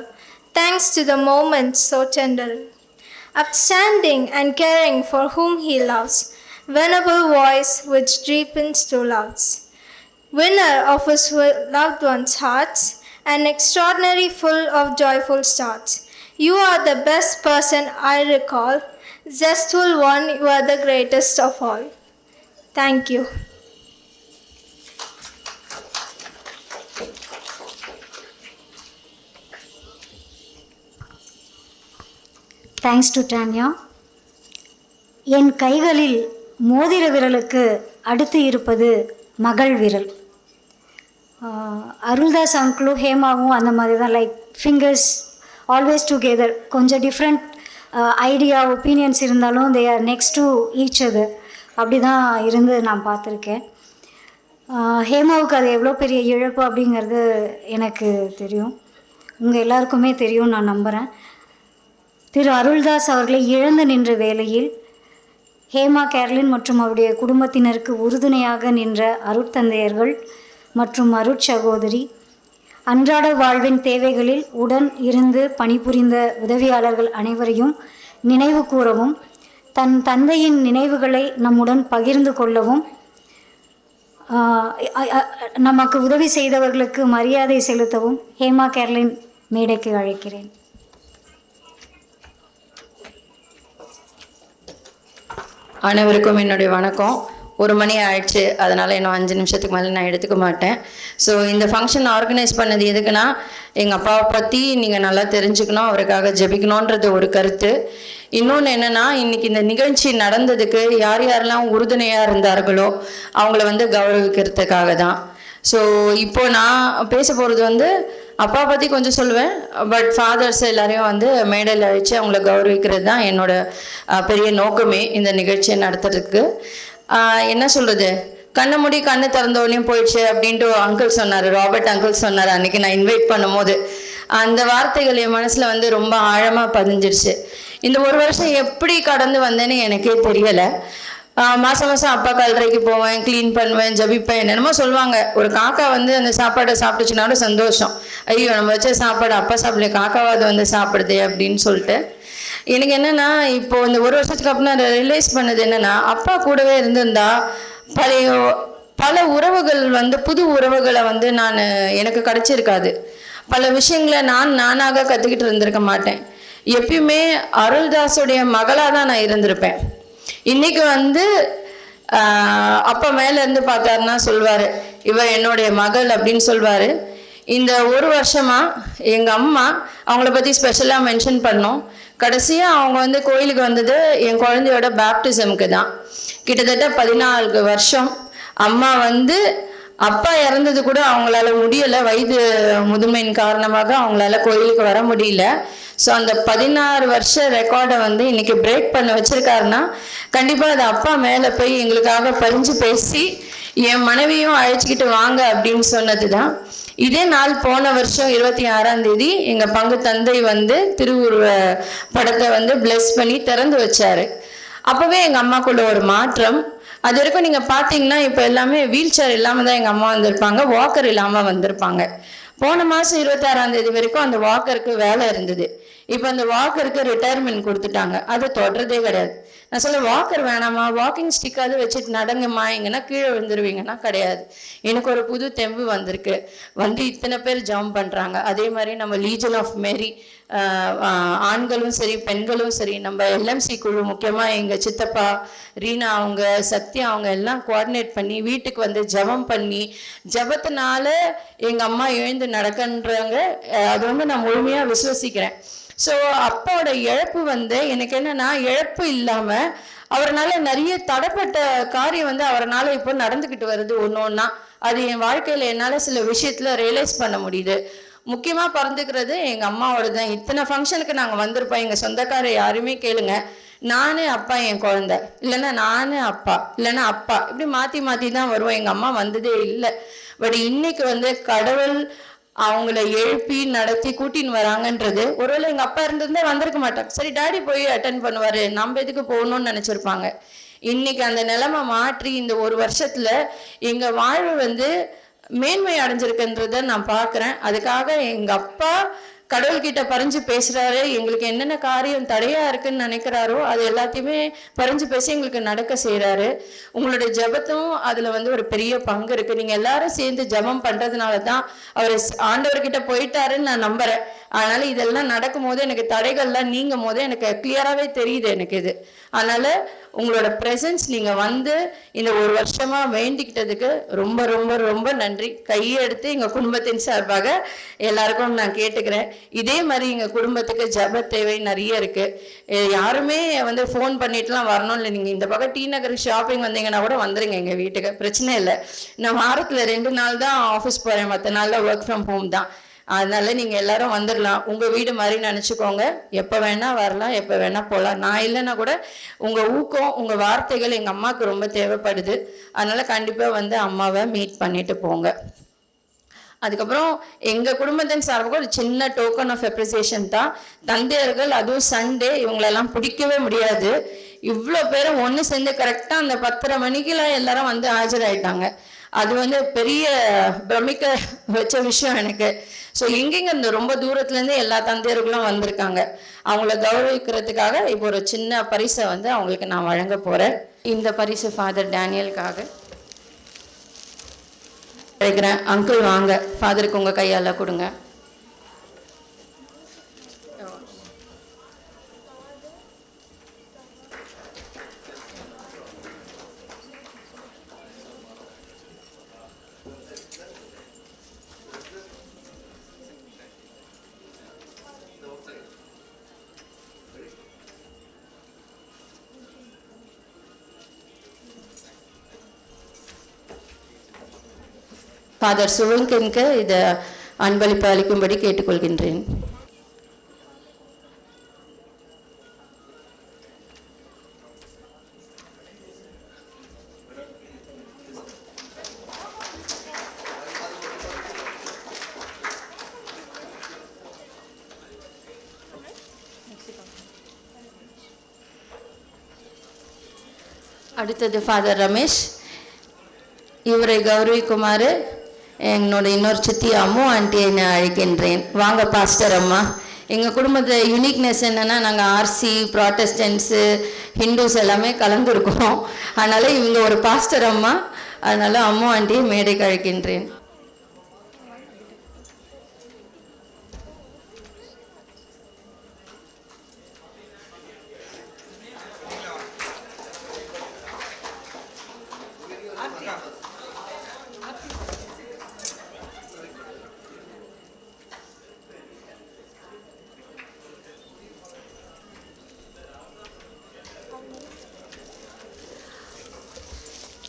thanks to the moments so tender. Upstanding and caring for whom he loves, venerable voice which deepens to loves. Winner of his loved ones' hearts, an extraordinary full of joyful starts. You are the best person I recall, zestful one, you are the greatest of all. Thank you. Thanks to Tania. என் கைகளில் மோதிர விரலுக்கு அடுத்து இருப்பது மகள் விரல். அருள்தாஸ் அங்கிளும் ஹேமாவும் அந்த மாதிரி தான். Like fingers always together. கொஞ்சம் டிஃப்ரெண்ட் ஐடியா ஒப்பீனியன்ஸ் இருந்தாலும் they are next to each other. அப்படி தான் இருந்து நான் பார்த்துருக்கேன். ஹேமாவுக்கு அது எவ்வளோ பெரிய இழப்பு அப்படிங்கிறது எனக்கு தெரியும், உங்கள் எல்லாருக்குமே தெரியும் நான் நம்புகிறேன். திரு அருள்தாஸ் அவர்களை இழந்து நின்ற வேளையில் ஹேமா கேர்லின் மற்றும் அவருடைய குடும்பத்தினருக்கு உறுதுணையாக நின்ற அருட்தந்தையர்கள் மற்றும் அருட்சகோதரி, அன்றாட வாழ்வின் தேவைகளில் உடன் இருந்து பணிபுரிந்த உதவியாளர்கள் அனைவரையும் நினைவு கூறவும், தன் தந்தையின் நினைவுகளை நம்முடன் பகிர்ந்து கொள்ளவும், நமக்கு உதவி செய்தவர்களுக்கு மரியாதை செலுத்தவும் ஹேமா கேர்லின் மேடைக்கு அழைக்கிறேன். அனைவருக்கும் என்னுடைய வணக்கம். 1 மணி ஆயிடுச்சு, அதனால் இன்னும் 5 நிமிஷத்துக்கு மேலே நான் எடுத்துக்க மாட்டேன். ஸோ இந்த ஃபங்க்ஷன் ஆர்கனைஸ் பண்ணது எதுக்குன்னா, எங்கள் அப்பாவை பற்றி நீங்கள் நல்லா தெரிஞ்சுக்கணும், அவருக்காக ஜெபிக்கணுன்றது ஒரு கருத்து. இன்னொன்று என்னென்னா, இன்றைக்கி இந்த நிகழ்ச்சி நடந்ததுக்கு யார் யாரெல்லாம் உறுதுணையாக இருந்தார்களோ அவங்கள வந்து கௌரவிக்கிறதுக்காக தான். ஸோ இப்போது நான் பேச போகிறது வந்து அப்பா பற்றி கொஞ்சம் சொல்லுவேன், பட் ஃபாதர்ஸ் எல்லாரையும் வந்து மேடையில் அழைச்சி அவங்கள கௌரவிக்கிறது தான் என்னோட பெரிய நோக்கமே இந்த நிகழ்ச்சியை நடத்துறதுக்கு. என்ன சொல்கிறது, கண்ணை மூடி கண்ணு திறந்தோடனையும் போயிடுச்சு அப்படின்ட்டு அங்கிள் சொன்னார், ராபர்ட் அங்கிள் சொன்னார் அன்றைக்கி நான் இன்வைட் பண்ணும்போது. அந்த வார்த்தைகள் என் மனசில் வந்து ரொம்ப ஆழமாக பதிஞ்சிடுச்சு. இந்த 1 வருஷம் எப்படி கடந்து வந்தேன்னு எனக்கே தெரியலை. மாதம் மாதம் அப்பா கல்லறைக்கு போவேன், க்ளீன் பண்ணுவேன், ஜபிப்பேன், என்னென்னமோ சொல்லுவாங்க. ஒரு காக்கா வந்து அந்த சாப்பாடை சாப்பிட்டுச்சுனாலும் சந்தோஷம். ஐயோ நம்ம வச்ச சாப்பாடு அப்பா சாப்பிடல, காக்காவாது வந்து சாப்பிடுது அப்படின்னு சொல்லிட்டு. எனக்கு என்னென்னா, இப்போது இந்த 1 வருஷத்துக்கு அப்புறம் நான் ரியலைஸ் பண்ணது என்னென்னா, அப்பா கூடவே இருந்திருந்தா பல உறவுகள் வந்து புது உறவுகளை வந்து எனக்கு கிடைச்சிருக்காது. பல விஷயங்களை நானாக கற்றுக்கிட்டு இருந்திருக்க மாட்டேன். எப்பயுமே அருள்தாஸுடைய மகளாக தான் நான் இருந்திருப்பேன். இன்னைக்கு வந்து அப்பா மேலேருந்து பார்த்தாருன்னா சொல்வார், இவ என்னுடைய மகள் அப்படின்னு சொல்வார். இந்த ஒரு வருஷமா எங்கள் அம்மா அவங்கள பற்றி ஸ்பெஷலாக மென்ஷன் பண்ணோம். கடைசியாக அவங்க வந்து கோயிலுக்கு வந்தது என் குழந்தையோட பேப்டிசம்க்கு தான். கிட்டத்தட்ட 14 வருஷம் அம்மா வந்து அப்பா இறந்தது கூட அவங்களால முடியலை, வயது முதுமையின் காரணமாக அவங்களால கோயிலுக்கு வர முடியல. ஸோ அந்த 16 வருஷ ரெக்கார்டை வந்து இன்னைக்கு பிரேக் பண்ண வச்சிருக்காருன்னா கண்டிப்பாக அது அப்பா மேலே போய் எங்களுக்காக பறிஞ்சு பேசி என் மனைவியும் அழைச்சிக்கிட்டு வாங்க அப்படின்னு சொன்னது தான். இதே நாள் போன வருஷம் 26ஆம் தேதி எங்கள் பங்கு தந்தை வந்து திருவுருவ படத்தை வந்து பிளெஸ் பண்ணி திறந்து வச்சாரு. அப்போவே எங்கள் அம்மாக்குள்ள ஒரு மாற்றம். அது வரைக்கும் நீங்கள் பார்த்தீங்கன்னா இப்போ எல்லாமே வீல் சேர் இல்லாமல் தான் எங்கள் அம்மா வந்திருப்பாங்க, வாக்கர் இல்லாமல் வந்திருப்பாங்க. போன மாதம் 26ஆம் தேதி வரைக்கும் அந்த வாக்கருக்கு வேலை இருந்தது. இப்போ அந்த வாக்கருக்கு ரிட்டையர்மெண்ட் கொடுத்துட்டாங்க, அது தொடர்றதே கிடையாது. நான் சொல்ல வாக்கர் வேணாமா, வாக்கிங் ஸ்டிக்காவது வச்சுட்டு நடங்கம்மா, எங்கன்னா கீழே விழுந்துருவீங்கன்னா கிடையாது. எனக்கு ஒரு புது தெம்பு வந்திருக்கு, வந்து இத்தனை பேர் ஜம்ப் பண்ணுறாங்க. அதே மாதிரி நம்ம லீஜன் ஆஃப் மேரி ஆண்களும் சரி பெண்களும் சரி, நம்ம எல்எம்சி குழு முக்கியமாக எங்கள் சித்தப்பா ரீனா அவங்க சத்யா அவங்க எல்லாம் கோஆர்டினேட் பண்ணி வீட்டுக்கு வந்து ஜபம் பண்ணி ஜபத்தினால எங்கள் அம்மா எழுந்து நடக்கன்றாங்க. அது வந்து நான் முழுமையாக விசுவசிக்கிறேன். ஸோ அப்பாவோட இழப்பு வந்து எனக்கு என்னன்னா, இழப்பு இல்லாமல் அவரால் நிறைய தடைப்பட்ட காரியம் வந்து அவரால் இப்போ நடந்துக்கிட்டு வருது ஒன்று ஒன்றா. அது என் வாழ்க்கையில் என்னால் சில விஷயத்தில் ரியலைஸ் பண்ண முடியுது. முக்கியமாக பிறந்துக்கிறது எங்கள் அம்மாவோட தான். இத்தனை ஃபங்க்ஷனுக்கு நாங்கள் வந்திருப்போம், எங்கள் சொந்தக்காரர் யாருமே கேளுங்க, நானு அப்பா என் குழந்தை, இல்லைன்னா நானு அப்பா, இல்லைன்னா அப்பா, இப்படி மாற்றி மாற்றி தான் வருவோம். எங்கள் அம்மா வந்ததே இல்லை. பட் இன்னைக்கு வந்து கடவுள் அவங்கள எழுப்பி நடத்தி கூட்டின்னு வராங்கன்றது, ஒருவேளை எங்கள் அப்பா இருந்திருந்தே வந்திருக்க மாட்டாங்க. சரி டாடி போய் அட்டென்ட் பண்ணுவார், நம்ம எதுக்கு போகணும்னு நினச்சிருப்பாங்க. இன்னைக்கு அந்த நிலைமை மாற்றி இந்த ஒரு வருஷத்தில் எங்கள் வாழ்வு வந்து மேன்மை அடைஞ்சிருக்குன்றத நான் பார்க்குறேன். அதுக்காக எங்கள் அப்பா கடவுள்கிட்ட பறிஞ்சு பேசுகிறாரு. எங்களுக்கு என்னென்ன காரியம் தடையாக இருக்குன்னு நினைக்கிறாரோ அது எல்லாத்தையுமே பறிஞ்சு பேசி எங்களுக்கு நடக்க செய்கிறாரு. உங்களுடைய ஜபத்தும் அதில் வந்து ஒரு பெரிய பங்கு இருக்குது. நீங்கள் எல்லாரும் சேர்ந்து ஜபம் பண்ணுறதுனால தான் அவர் ஆண்டவர்கிட்ட போயிட்டாருன்னு நான் நம்புகிறேன். அதனால் இதெல்லாம் நடக்கும் போது எனக்கு தடைகள்லாம் நீங்கும் போது எனக்கு கிளியராகவே தெரியுது எனக்கு இது. அதனால் உங்களோட ப்ரெசன்ஸ் நீங்கள் வந்து இந்த ஒரு வருஷமாக வேண்டிக்கிட்டதுக்கு ரொம்ப ரொம்ப ரொம்ப நன்றி. கையை எடுத்து எங்கள் குடும்பத்தின் சார்பாக எல்லாருக்கும் நான் கேட்டுக்கிறேன். இதே மாதிரி எங்கள் குடும்பத்துக்கு ஜப தேவை நிறைய இருக்குது. யாருமே வந்து ஃபோன் பண்ணிட்டுலாம் வரணும் இல்லை, நீங்கள் இந்த பக்கம் டி நகர் ஷாப்பிங் வந்தீங்கன்னா கூட வந்துடுங்க எங்கள் வீட்டுக்கு, பிரச்சனை இல்லை. நான் வாரத்தில் 2 நாள் தான் ஆஃபீஸ் போகிறேன், மற்ற நாளில் ஒர்க் ஃப்ரம் ஹோம் தான். அதனால நீங்கள் எல்லாரும் வந்துடலாம், உங்கள் வீடு மாதிரி நினச்சிக்கோங்க. எப்போ வேணால் வரலாம், எப்போ வேணால் போகலாம். நான் இல்லைன்னா கூட உங்கள் ஊக்கம் உங்கள் வார்த்தைகள் எங்கள் அம்மாவுக்கு ரொம்ப தேவைப்படுது. அதனால் கண்டிப்பாக வந்து அம்மாவை மீட் பண்ணிட்டு போங்க. அதுக்கப்புறம் எங்கள் குடும்பத்தின் சார்பாக ஒரு சின்ன டோக்கன் ஆஃப் அப்ரிசியேஷன் தான். தந்தையர்கள் அதுவும் சண்டே இவங்களெல்லாம் பிடிக்கவே முடியாது. இவ்வளோ பேரும் ஒன்று சேர்ந்து கரெக்டாக அந்த 10:30 மணிக்கெல்லாம் எல்லாரும் வந்து ஆஜராயிட்டாங்க. அது வந்து பெரிய பிரமிக்க வச்ச விஷயம் எனக்கு. ஸோ எங்கெங்க இந்த ரொம்ப தூரத்துலேருந்து எல்லா தந்தையர்களும் வந்திருக்காங்க. அவங்கள கௌரவிக்கிறதுக்காக இப்போ ஒரு சின்ன பரிசை வந்து அவங்களுக்கு நான் வழங்க போகிறேன். இந்த பரிசு ஃபாதர் டேனியலுக்காக அழைக்கிறேன். அங்கிள் வாங்க, ஃபாதருக்கு உங்கள் கையால் கொடுங்க. ஃபாதர் சுவங்கனுக்கு இதை அன்பளிப்பு அளிக்கும்படி கேட்டுக்கொள்கின்றேன். அடுத்தது ஃபாதர் ரமேஷ், இவரை கௌரவிக்குமாறு என்னோட இன்னொரு சித்தி அம்மு ஆண்டியை நான் அழைக்கின்றேன். வாங்க பாஸ்டர் அம்மா. எங்கள் குடும்பத்தில் யூனிக்னஸ் என்னென்னா, நாங்கள் ஆர்சி ப்ராட்டஸ்டன்ஸு ஹிந்துஸ் எல்லாமே கலந்துருக்கோம். அதனால் இவங்க ஒரு பாஸ்டர் அம்மா, அதனால் அம்மு ஆண்டியை மேடைக்கு அழைக்கின்றேன்.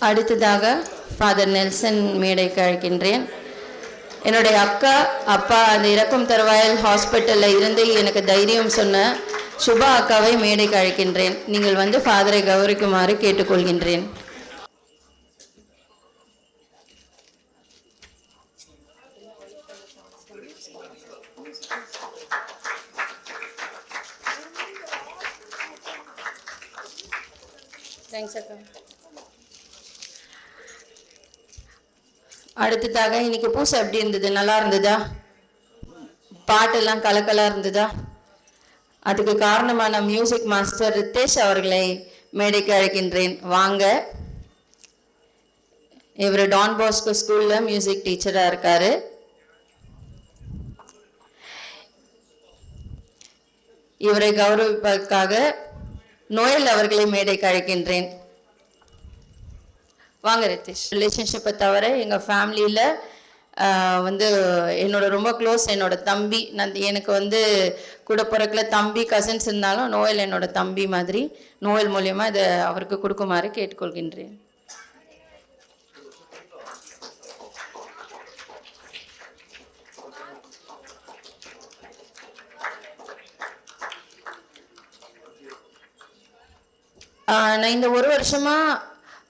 அடுத்ததாக ஃபாதர் நெல்சன் மேடைக்கு அழைக்கின்றேன். என்னுடைய அக்கா அப்பா அந்த இறக்கும் தருவாயில் ஹாஸ்பிட்டலில் இருந்து எனக்கு தைரியம் சொன்ன சுபா அக்காவை மேடைக்கு அழைக்கின்றேன். நீங்கள் வந்து ஃபாதரை கௌரவிக்குமாறு கேட்டுக்கொள்கின்றேன். தேங்க்ஸ் அக்கா. அடுத்ததாக இன்னைக்கு பூசை எப்படி இருந்தது? நல்லா இருந்ததா? பாட்டெல்லாம் கலக்கலா இருந்ததா? அதுக்கு காரணமான மியூசிக் மாஸ்டர் ரித்தேஷ் அவர்களை மேடைக்கு அழைக்கின்றேன். வாங்க. இவர் டான் பாஸ்கோ ஸ்கூல்ல மியூசிக் டீச்சரா இருக்காரு. இவரை கௌரவிப்பதற்காக நோயல் அவர்களை மேடைக்கு அழைக்கின்றேன். வாங்க ரித்தேஷ். ரிலேஷன்ஷிப்பை தவிர எங்கள் ஃபேமிலியில் வந்து என்னோட ரொம்ப க்ளோஸ் என்னோட தம்பி. எனக்கு வந்து கூட பிறக்கல தம்பி கசின்ஸ் இருந்தாலும் நோயல் என்னோட தம்பி மாதிரி. நோயல் மூலயமா இதை அவருக்கு கொடுக்குமாறு கேட்டுக்கொள்கின்றேன். நான் இந்த ஒரு வருஷமா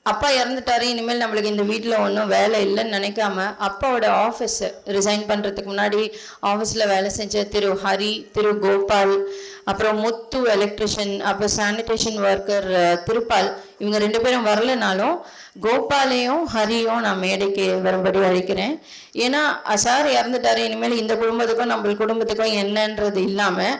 அப்பா இறந்துட்டாரு, இனிமேல் நம்மளுக்கு இந்த வீட்டில் ஒன்றும் வேலை இல்லைன்னு நினைக்காம அப்பாவோட ஆஃபீஸ் ரிசைன் பண்ணுறதுக்கு முன்னாடி ஆஃபீஸில் வேலை செஞ்ச திரு ஹரி, திரு கோபால், அப்புறம் முத்து எலக்ட்ரிஷியன், அப்புறம் சானிடேஷன் ஒர்க்கர் திருப்பால், இவங்க 2 பேரும் வரலனாலும் கோபாலையும் ஹரியும் நான் மேடைக்கு வரும்படி அழைக்கிறேன். ஏன்னா சார் இறந்துட்டாரு, இனிமேல் இந்த குடும்பத்துக்கும் நம்ம குடும்பத்துக்கும் என்னன்றது இல்லாமல்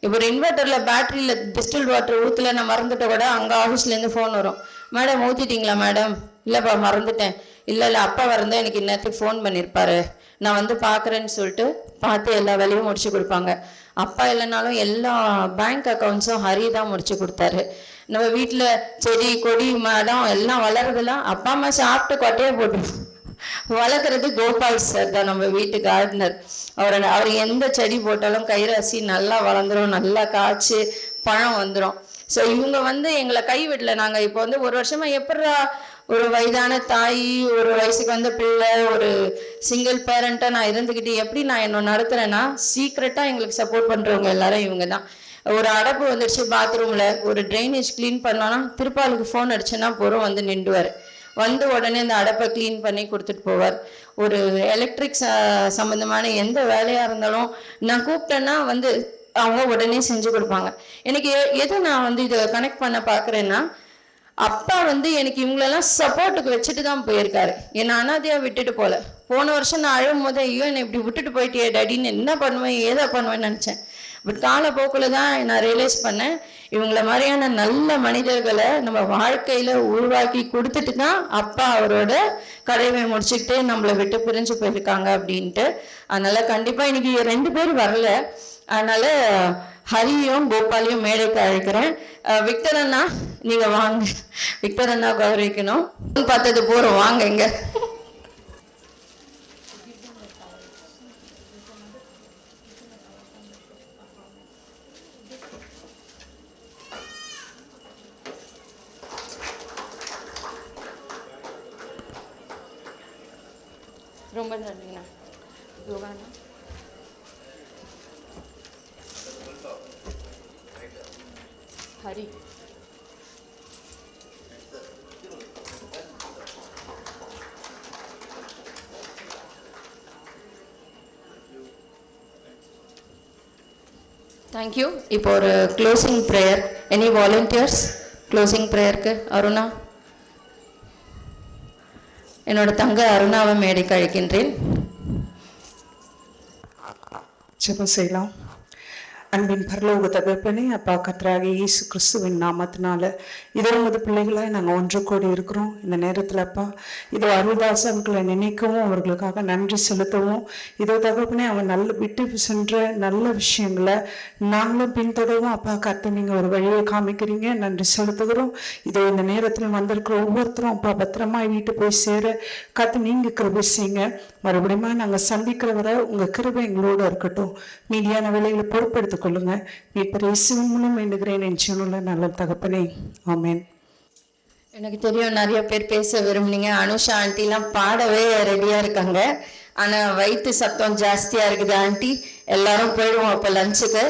இப்போ ஒரு இன்வெர்ட்டரில் பேட்டரியில் டிஸ்டில் வாட்டர் ஊற்றல நான் மறந்துட்ட கூட அங்கே ஆஃபீஸ்லேருந்து ஃபோன் வரும். மேடம் ஊற்றிட்டீங்களா மேடம்? இல்லைப்பா மறந்துட்டேன். இல்லை அப்பா வரந்தா எனக்கு இந்நேரத்துக்கு ஃபோன் பண்ணியிருப்பாரு, நான் வந்து பார்க்குறேன்னு சொல்லிட்டு பார்த்து எல்லா வேலையும் முடிச்சு கொடுப்பாங்க. அப்பா இல்லைனாலும் எல்லா பேங்க் அக்கௌண்ட்ஸும் ஹரி தான் முடிச்சு கொடுத்தாரு. நம்ம வீட்டில் செடி கொடி மரம் எல்லாம் வளருதுலாம் அப்பா அம்மா சாப்பிட்டு கொட்டையை போட்டு வளர்க்குறது கோபால் சார் தான், நம்ம வீட்டு கார்டனர். அவர் எந்த செடி போட்டாலும் கைராசி நல்லா வளர்ந்துடும், நல்லா காய்ச்சி பழம் வந்துடும். ஸோ இவங்க வந்து எங்களை கைவிடல. நாங்கள் இப்போ வந்து ஒரு வருஷமாக எப்படா ஒரு வயதான தாய், ஒரு வயசுக்கு வந்த பிள்ளை, ஒரு சிங்கிள் பேரண்ட்டாக நான் இருந்துக்கிட்டு எப்படி நான் என்ன நடத்துகிறேன்னா சீக்ரெட்டாக எங்களுக்கு சப்போர்ட் பண்ணுறவங்க எல்லாரும் இவங்க தான். ஒரு அடப்பு வந்துடுச்சு பாத்ரூமில், ஒரு ட்ரைனேஜ் க்ளீன் பண்ணோன்னா திருப்பாலுக்கு ஃபோன் அடிச்சேன்னா போகிறோம் வந்து நின்றுவார். வந்து உடனே அந்த அடப்பை க்ளீன் பண்ணி கொடுத்துட்டு போவார். ஒரு எலக்ட்ரிக் சம்மந்தமான எந்த வேலையாக இருந்தாலும் நான் கூப்பிட்டேன்னா வந்து அவங்க உடனே செஞ்சு கொடுப்பாங்க. எனக்கு எதை நான் வந்து இதை கனெக்ட் பண்ண பார்க்குறேன்னா, அப்பா வந்து எனக்கு இவங்களெல்லாம் சப்போர்ட்டுக்கு வச்சுட்டு தான் போயிருக்காரு. என்னை அனாதையாக விட்டுட்டு போகல. போன வருஷம் நான் அழும் போது ஐயோ என்னை இப்படி விட்டுட்டு போயிட்டே டேடின்னு என்ன பண்ணுவேன் ஏதா பண்ணுவேன்னு நினச்சேன். பட் காலப்போக்கில் தான் நான் ரியலைஸ் பண்ணேன், இவங்கள மாதிரியான நல்ல மனிதர்களை நம்ம வாழ்க்கையில் உருவாக்கி கொடுத்துட்டு தான் அப்பா அவரோட கடமை முடிச்சுக்கிட்டு நம்மளை விட்டு பிரிஞ்சு போயிருக்காங்க அப்படின்ட்டு. அதனால் கண்டிப்பாக இன்னைக்கு 2 பேர் வரல, அதனால் ஹரியும் கோபாலையும் மேடைக்கு அழைக்கிறேன். விக்டர் அண்ணா நீங்கள் வாங்க, விக்டர் அண்ணா கௌரவிக்கணும். பார்த்தது போகிறோம், வாங்க இங்க. ரொம்ப நன்றிண்ணா. யோகாண்ணா ஹரி தேங்க்யூ. இப்போ ஒரு closing prayer. Any volunteers closing ப்ரேயருக்கு? அருணா, என்னோட தங்க அருணாவை மேடைக்கு அழைக்கின்றேன். ஜெபம் செய்யலாம். அன்பின் பரலோக தகப்பனே, அப்பா கர்த்தராகிய இயேசு கிறிஸ்துவின் நாமத்தினால இதோ உமது பிள்ளைகளாய் நாங்கள் ஒன்று கூடி இருக்கிறோம். இந்த நேரத்தில் அப்பா இதோ அருள்தாசன்களை நினைக்கவும் அவர்களுக்காக நன்றி செலுத்தவும், இதோ தகப்பனே அவன் விட்டு சென்ற நல்ல விஷயங்களை நாங்களும் பின்தொடரும். அப்பா கர்த்தர் நீங்கள் ஒரு வழியை காமிக்கிறீங்க, நன்றி செலுத்துகிறோம். இதோ இந்த நேரத்தில் வந்திருக்கிற ஒவ்வொருத்தரும் அப்பா பத்திரமாய் வீட்டு போய் சேர கர்த்தர் நீங்கள் கிருபை செய்யுங்க. மறுபடியும் நாங்கள் சந்திக்கிற வரை உங்கள் கிருபை எங்களோடு இருக்கட்டும். மீதியான வேலைகளை பொறுப்பெடுத்துக் கொள்ளுங்க. மீட்பர் இயேசுவின் மூலம் வேண்டுகிறேன் என் ஜீவனுள்ள நல்ல தகப்பனே, ஆமென். எனக்கு தெரியும் நிறைய பேர் பேச விரும்புனீங்க. அனுஷா ஆண்டிலாம் பாடவே ரெடியாக இருக்காங்க. ஆனால் வயிற்று சத்தம் ஜாஸ்தியாக இருக்குது ஆண்டி. எல்லாரும் போயிடுவோம் அப்போ லஞ்சுக்கு.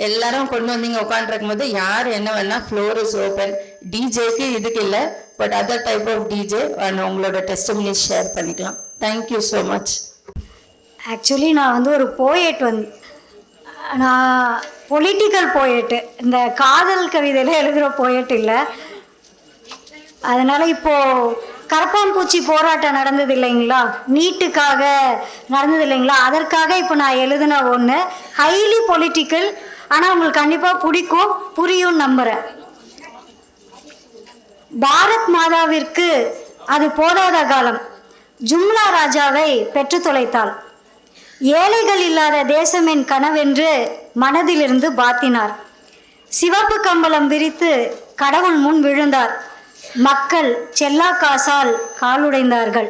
எல்லாரும் கொண்டு வந்தீங்க உட்காந்துருக்கும் போது யார் என்ன வேணா, ஃப்ளோர் இஸ் ஓப்பன். டிஜேக்கு இதுக்கு இல்லை, but other type of DJ உங்களோட டெஸ்டிமனி ஷேர் பண்ணிக்கலாம். Thank you so much. ஆக்சுவலி நான் வந்து ஒரு போயட் நான் பொலிட்டிக்கல் போயட்டு, இந்த காதல் கவிதையில் எழுதுகிற போயட் இல்லை. அதனால் இப்போது கரப்பான்பூச்சி போராட்டம் நடந்தது இல்லைங்களா, நீட்டுக்காக நடந்தது இல்லைங்களா, அதற்காக இப்போ நான் எழுதின ஒன்று ஹைலி பொலிட்டிக்கல். ஆனால் உங்களுக்கு கண்டிப்பாக பிடிக்கும், புரியும் நம்புகிறேன். பாரத் மாதாவிற்கு அது போதாத காலம், ஜும்லா ராஜாவை பெற்று தொலைத்தாள். ஏழைகள் இல்லாத தேசம் என் கனவென்று மனதிலிருந்து பாத்தினார். சிவப்பு கம்பளம் விரித்து கடவுள் முன் விழுந்தார். மக்கள் செல்லா காசால் காலுடைந்தார்கள்.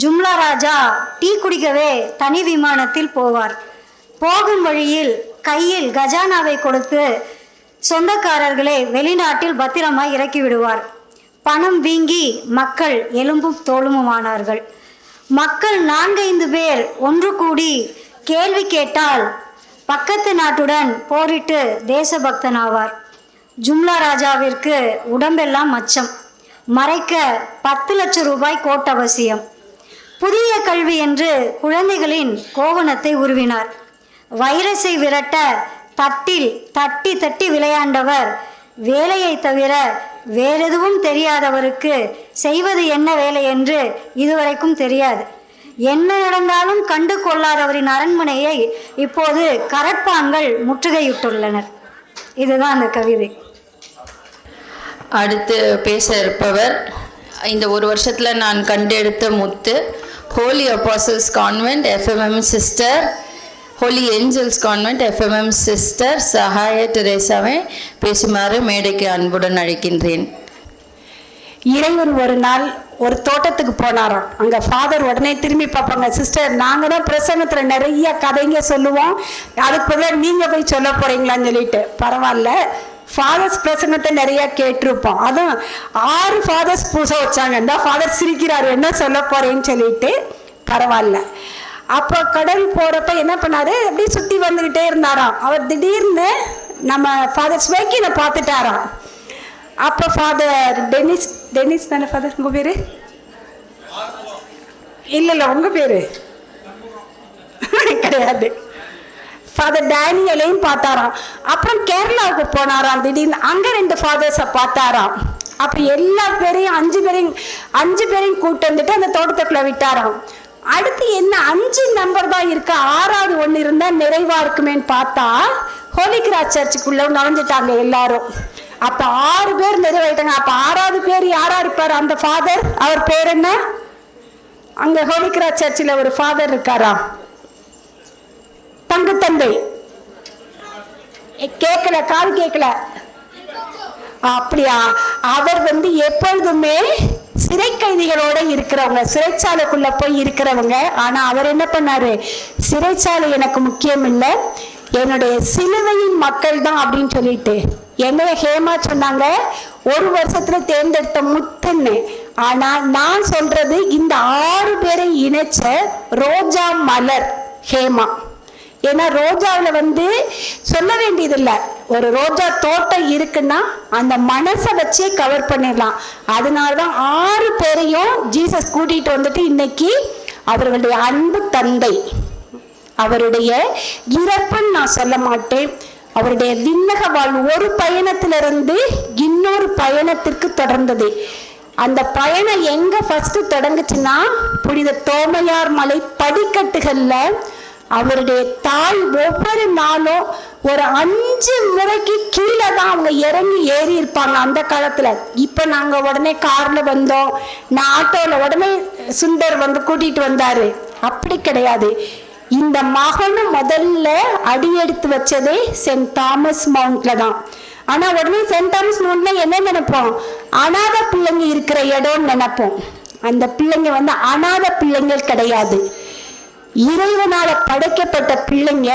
ஜும்லா ராஜா டீ குடிக்கவே தனி விமானத்தில் போவார். போகும் வழியில் கையில் கஜானாவை கொடுத்து சொந்தக்காரர்களை வெளிநாட்டில் பத்திரமாய் இறக்கி விடுவார். பணம் வீங்கி மக்கள் எலும்பும் தோலுமுமானார்கள். மக்கள் 4-5 பேர் ஒன்று கூடி கேள்வி கேட்டால் பக்கத்து நாட்டுடன் போரிட்டு தேசபக்தனாவார். ஜும்லா ராஜாவிற்கு உடம்பெல்லாம் மச்சம், மறைக்க 10 லட்சம் ரூபாய் கோட் அவசியம். புதிய கல்வி என்று குழந்தைகளின் கோவணத்தை உருவினார். வைரஸை விரட்ட தட்டில் தட்டி தட்டி விளையாண்டவர் வேலையை தவிர வேறெதுவும் தெரியாதவருக்கு செய்வது என்ன வேலை என்று இதுவரைக்கும் தெரியாது. என்ன நடந்தாலும் கண்டு கொள்ளாதவரின் அரண்மனையை இப்போது கரட்பான்கள் முற்றுகையிட்டுள்ளனர். இதுதான் அந்த கவிதை. அடுத்து பேச இருப்பவர் இந்த ஒரு வருஷத்தில் நான் கண்டெடுத்த முத்து, holy apostles convent FMM sister, holy angels convent FMM sister Sahaya தெரேசாவை பேசுமாறு மேடைக்கு அன்புடன் அழைக்கின்றேன். இறைவர் ஒரு நாள் ஒரு தோட்டத்துக்கு போனாராம். அங்கே ஃபாதர் உடனே திரும்பி பார்ப்பாங்க, சிஸ்டர் நாங்கள் தான் பிரசங்கத்தில் நிறைய கதைங்க சொல்லுவோம், அதுக்கு பதிலாக நீங்கள் போய் சொல்ல போகிறீங்களான்னு சொல்லிட்டு. பரவாயில்ல, ஃபாதர்ஸ் பிரசங்கத்தை நிறையா கேட்டிருப்போம். அதுவும் 6 ஃபாதர்ஸ் பூசை வச்சாங்க. இந்த ஃபாதர் சிரிக்கிறார், என்ன சொல்ல போகிறேன்னு சொல்லிட்டு. பரவாயில்ல. அப்போ கடல் போகிறப்ப என்ன பண்ணாரு, அப்படியே சுற்றி வந்துக்கிட்டே இருந்தாராம். அவர் திடீர்னு நம்ம ஃபாதர் ஸ்வேக்கினை பார்த்துட்டாராம். அப்போ ஃபாதர் டெனிஸ் தானே ஃபாதர் உங்கள் பேர்? இல்லை உங்கள் பேர் கிடையாது. ஃபாதர் டேனியலையும் பார்த்தாராம். அப்புறம் கேரளாவுக்கு போனாராம். திடீர்னு அங்கே 2 ஃபாதர்ஸை பார்த்தாராம். அப்போ எல்லா பேரையும் 5 பேரையும் கூட்டு வந்துட்டு அந்த தோட்டத்துக்குள்ள விட்டாராம். அடுத்து என்ன 5 நம்பர் தான் இருக்கு, 6வது ஒன்று இருந்தால் நிறைவா இருக்குமேன்னு பார்த்தா ஹோலி கிராஸ் சர்ச்சுக்குள்ள நுழைஞ்சிட்டாங்க எல்லாரும். அப்போ 6 பேர் நிறைவாயிட்டாங்க. அப்போ 6வது பேர் யாரா இருப்பார்? அந்த ஃபாதர், அவர் பேர் என்ன? அங்கே ஹோலி கிராஸ் சர்ச்சில் ஒரு ஃபாதர் இருக்காரா, தங்கு தந்தை. கேட்கல, காது கேட்கல. அப்படியா? அவர் எப்பொழுதுமே சிறை கைதிகளோட இருக்கிறவங்க, சிறைச்சாலைக்குள்ள போய் இருக்கிறவங்க. ஆனா அவர் என்ன பண்ணாரு, சிறைச்சாலை எனக்கு முக்கியம் இல்லை, என்னுடைய சிலுவையின் மக்கள் தான் அப்படின்னு சொல்லிட்டு என்னைய ஹேமா சொன்னாங்க, 1 வருஷத்துல தேர்ந்தெடுத்த முத்துன்னு. ஆனா நான் சொல்றது இந்த 6 பேரை இணைச்ச ரோஜா மலர் ஹேமா. ஏன்னா ரோஜாவில் சொல்ல வேண்டியதில்லை, ஒரு ரோஜா தோட்டம் இருக்குன்னா அந்த மனசை வச்சே கவர் பண்ணிடலாம். அதனாலதான் 6 பேரையும் ஜீசஸ் கூட்டிட்டு வந்துட்டு இன்னைக்கு அவர்களுடைய அன்பு தந்தை, அவருடைய இறப்புன்னு நான் சொல்ல மாட்டேன், அவருடைய விண்ணக வாழ்வு ஒரு பயணத்திலிருந்து இன்னொரு பயணத்திற்கு தொடர்ந்தது. அந்த பயணம் எங்க ஃபர்ஸ்ட் தொடங்குச்சுன்னா, புனித தோமையார் மலை படிக்கட்டுகள்ல அவருடைய தாய் ஒவ்வொரு நாளும் ஒரு 5 முறைக்கு கீழே தான் அவங்க இறங்கி ஏறி இருப்பாங்க அந்த காலத்துல. இப்ப நாங்க உடனே கார்ல வந்தோம், நான் ஆட்டோல, உடனே சுந்தர் கூட்டிட்டு வந்தாரு. அப்படி கிடையாது. இந்த மகனும் முதல்ல அடியெடுத்து வச்சதே சென்ட் தாமஸ் மவுண்ட்ல தான். ஆனா உடனே சென்ட் தாமஸ் மவுண்ட்ல என்ன நினைப்போம், அநாத பிள்ளைங்க இருக்கிற இடம்னு நினைப்போம். அந்த பிள்ளைங்க அநாத பிள்ளைங்கள் கிடையாது, இறைவனால படைக்கப்பட்ட பிள்ளைங்க.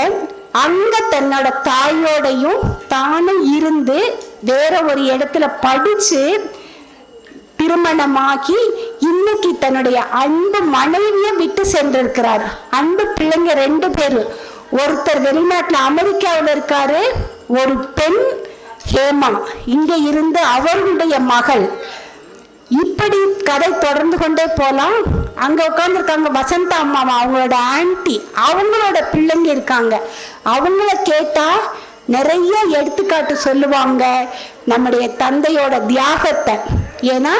அங்க தன்னோட தாயோடையும் தானும் இருந்து வேற ஒரு இடத்துல படிச்சு திருமணமாகி இன்னைக்கு தன்னுடைய அன்பு மனைவியை விட்டு சென்றிருக்கிறார். அன்பு பிள்ளைங்க 2 பேரு, ஒருத்தர் வெளிநாட்டுல அமெரிக்காவில் இருக்காரு, ஒரு பெண் ஹேமா இங்க இருந்து அவர்களுடைய மகள். இப்படி கதை தொடர்ந்து கொண்டே போலாம். அங்க உட்கார்ந்துருக்காங்க வசந்தா அம்மா, அவங்களோட ஆன்டி, அவங்களோட பிள்ளைங்க இருக்காங்க. அவங்கள கேட்டா நிறைய எடுத்துக்காட்டு சொல்லுவாங்க நம்முடைய தந்தையோட தியாகத்தை. ஏன்னா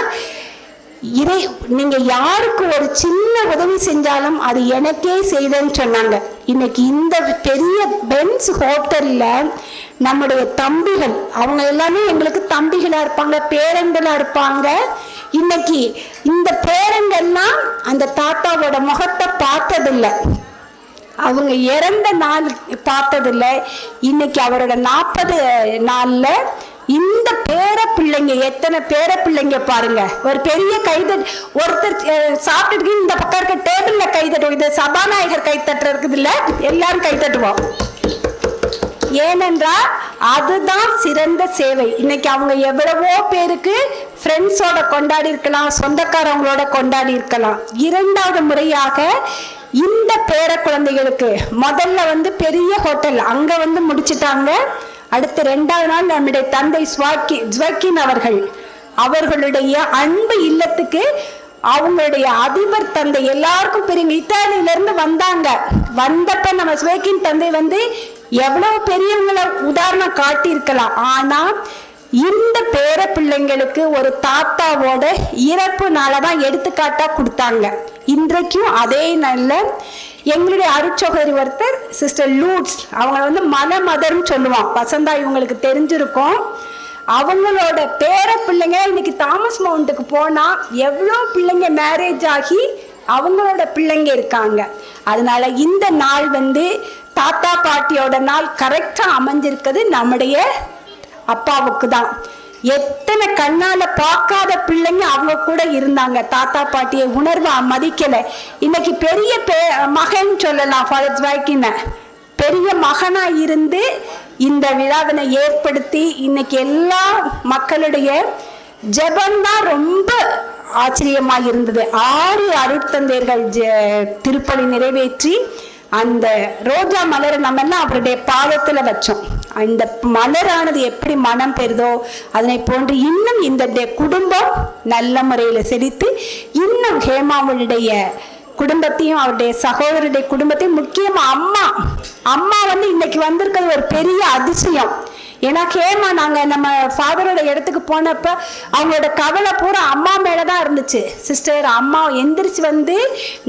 நீங்க யாருக்கு ஒரு சின்ன உதவி செஞ்சாலும் அது எனக்கே செய்தேன்னு சொன்னாங்க. இன்னைக்கு இந்த பெரிய பென்ஸ் ஹோட்டல்ல நம்முடைய தம்பிகள், அவங்க எல்லாமே எங்களுக்கு தம்பிகளா இருப்பாங்க, பேரன்களா இருப்பாங்க. இன்னைக்கு இந்த பேரன்கள்லாம் அந்த தாத்தாவோட முகத்தை பார்த்ததில்லை, அவங்க இறந்த நாள் பார்த்ததில்லை. இன்னைக்கு அவரோட 40 நாள்ல இந்த பேர பிள்ளைங்க, எத்தனை பேர பிள்ளைங்க பாருங்க. ஒரு பெரிய கைதட்டு, ஒருத்தர் சாப்பிட்டுட்டு இந்த பக்கம் இருக்க டேபிள்ல கைதட்டுவோம். இது சபாநாயகர் கைத்தட்டு இருக்குது இல்ல, எல்லாரும் கைத்தட்டுவோம். ஏனென்றால் அதுதான் சிறந்த சேவை. இன்னைக்கு அவங்க எவ்வளவோ பேருக்கு ஃப்ரெண்ட்ஸோட கொண்டாடி இருக்கலாம், சொந்தக்காரவங்களோட கொண்டாடி இருக்கலாம். 2வது முறையாக இந்த பேர குழந்தைகளுக்கு முதல்ல பெரிய ஹோட்டல் அங்க முடிச்சிட்டாங்க. அடுத்த 2வது நாள் நம்முடைய தந்தை ஸ்வாக்கின் அவர்களுடைய அன்பு இல்லத்துக்கு அவங்களுடைய அதிபர் தந்தை எல்லாருக்கும் பெரிய இத்தாலியில இருந்து வந்தாங்க. வந்தப்ப நம்ம ஸ்வாக்கின் தந்தை எவ்வளவு பெரியவங்களை உதாரணம் காட்டியிருக்கலாம். ஆனா இந்த பேர பிள்ளைங்களுக்கு ஒரு தாத்தாவோட இறப்பு நாளதான் எடுத்துக்காட்டா கொடுத்தாங்க. இன்றைக்கும் அதே நல்ல எங்களுடைய அருட்சகோதரி ஒருத்தர் சிஸ்டர் லூட்ஸ், அவங்கள மலமதர்ன்னு சொல்லுவான். வசந்தா இவங்களுக்கு தெரிஞ்சிருக்கும். அவங்களோட பேர பிள்ளைங்க இன்னைக்கு தாமஸ் மவுண்ட்டுக்கு போனா எவ்வளோ பிள்ளைங்க மேரேஜ் ஆகி அவங்களோட பிள்ளைங்க இருக்காங்க. அதனால இந்த நாள் தாத்தா பாட்டியோட நாள் கரெக்டா அமைஞ்சிருக்குது நம்முடைய அப்பாவுக்கு தான். எத்தனை கண்ணால பார்க்காத பிள்ளைங்க அவங்க கூட இருந்தாங்க. தாத்தா பாட்டியை உணர்வா மதிக்கல. இன்னைக்கு பெரிய மகன் சொல்லலாம், பெரிய மகனா இருந்து இந்த விழாவினை ஏற்படுத்தி இன்னைக்கு எல்லா மக்களுடைய ஜெபம்தான் ரொம்ப ஆச்சரியமா இருந்தது. 6 அருட்தந்தையர்கள் திருப்பலி நிறைவேற்றி அந்த ரோஜா மலரை நம்ம எல்லாம் அவருடைய பாதத்துல வச்சோம். இந்த மலரானது எப்படி மனம் பெறுதோ அதனை போன்று இன்னும் இந்த குடும்பம் நல்ல முறையில செழித்து இன்னும் ஹேமாவுடைய குடும்பத்தையும் அவருடைய சகோதரருடைய குடும்பத்தையும், முக்கியமா அம்மா இன்னைக்கு வந்திருக்கிறது ஒரு பெரிய அதிசயம். ஏன்னா ஹேமா நாங்க நம்ம ஃபாதரோட இடத்துக்கு போனப்ப அவங்களோட கவலை பூரா அம்மா மேலதான் இருந்துச்சு. சிஸ்டர் அம்மா எந்திரிச்சு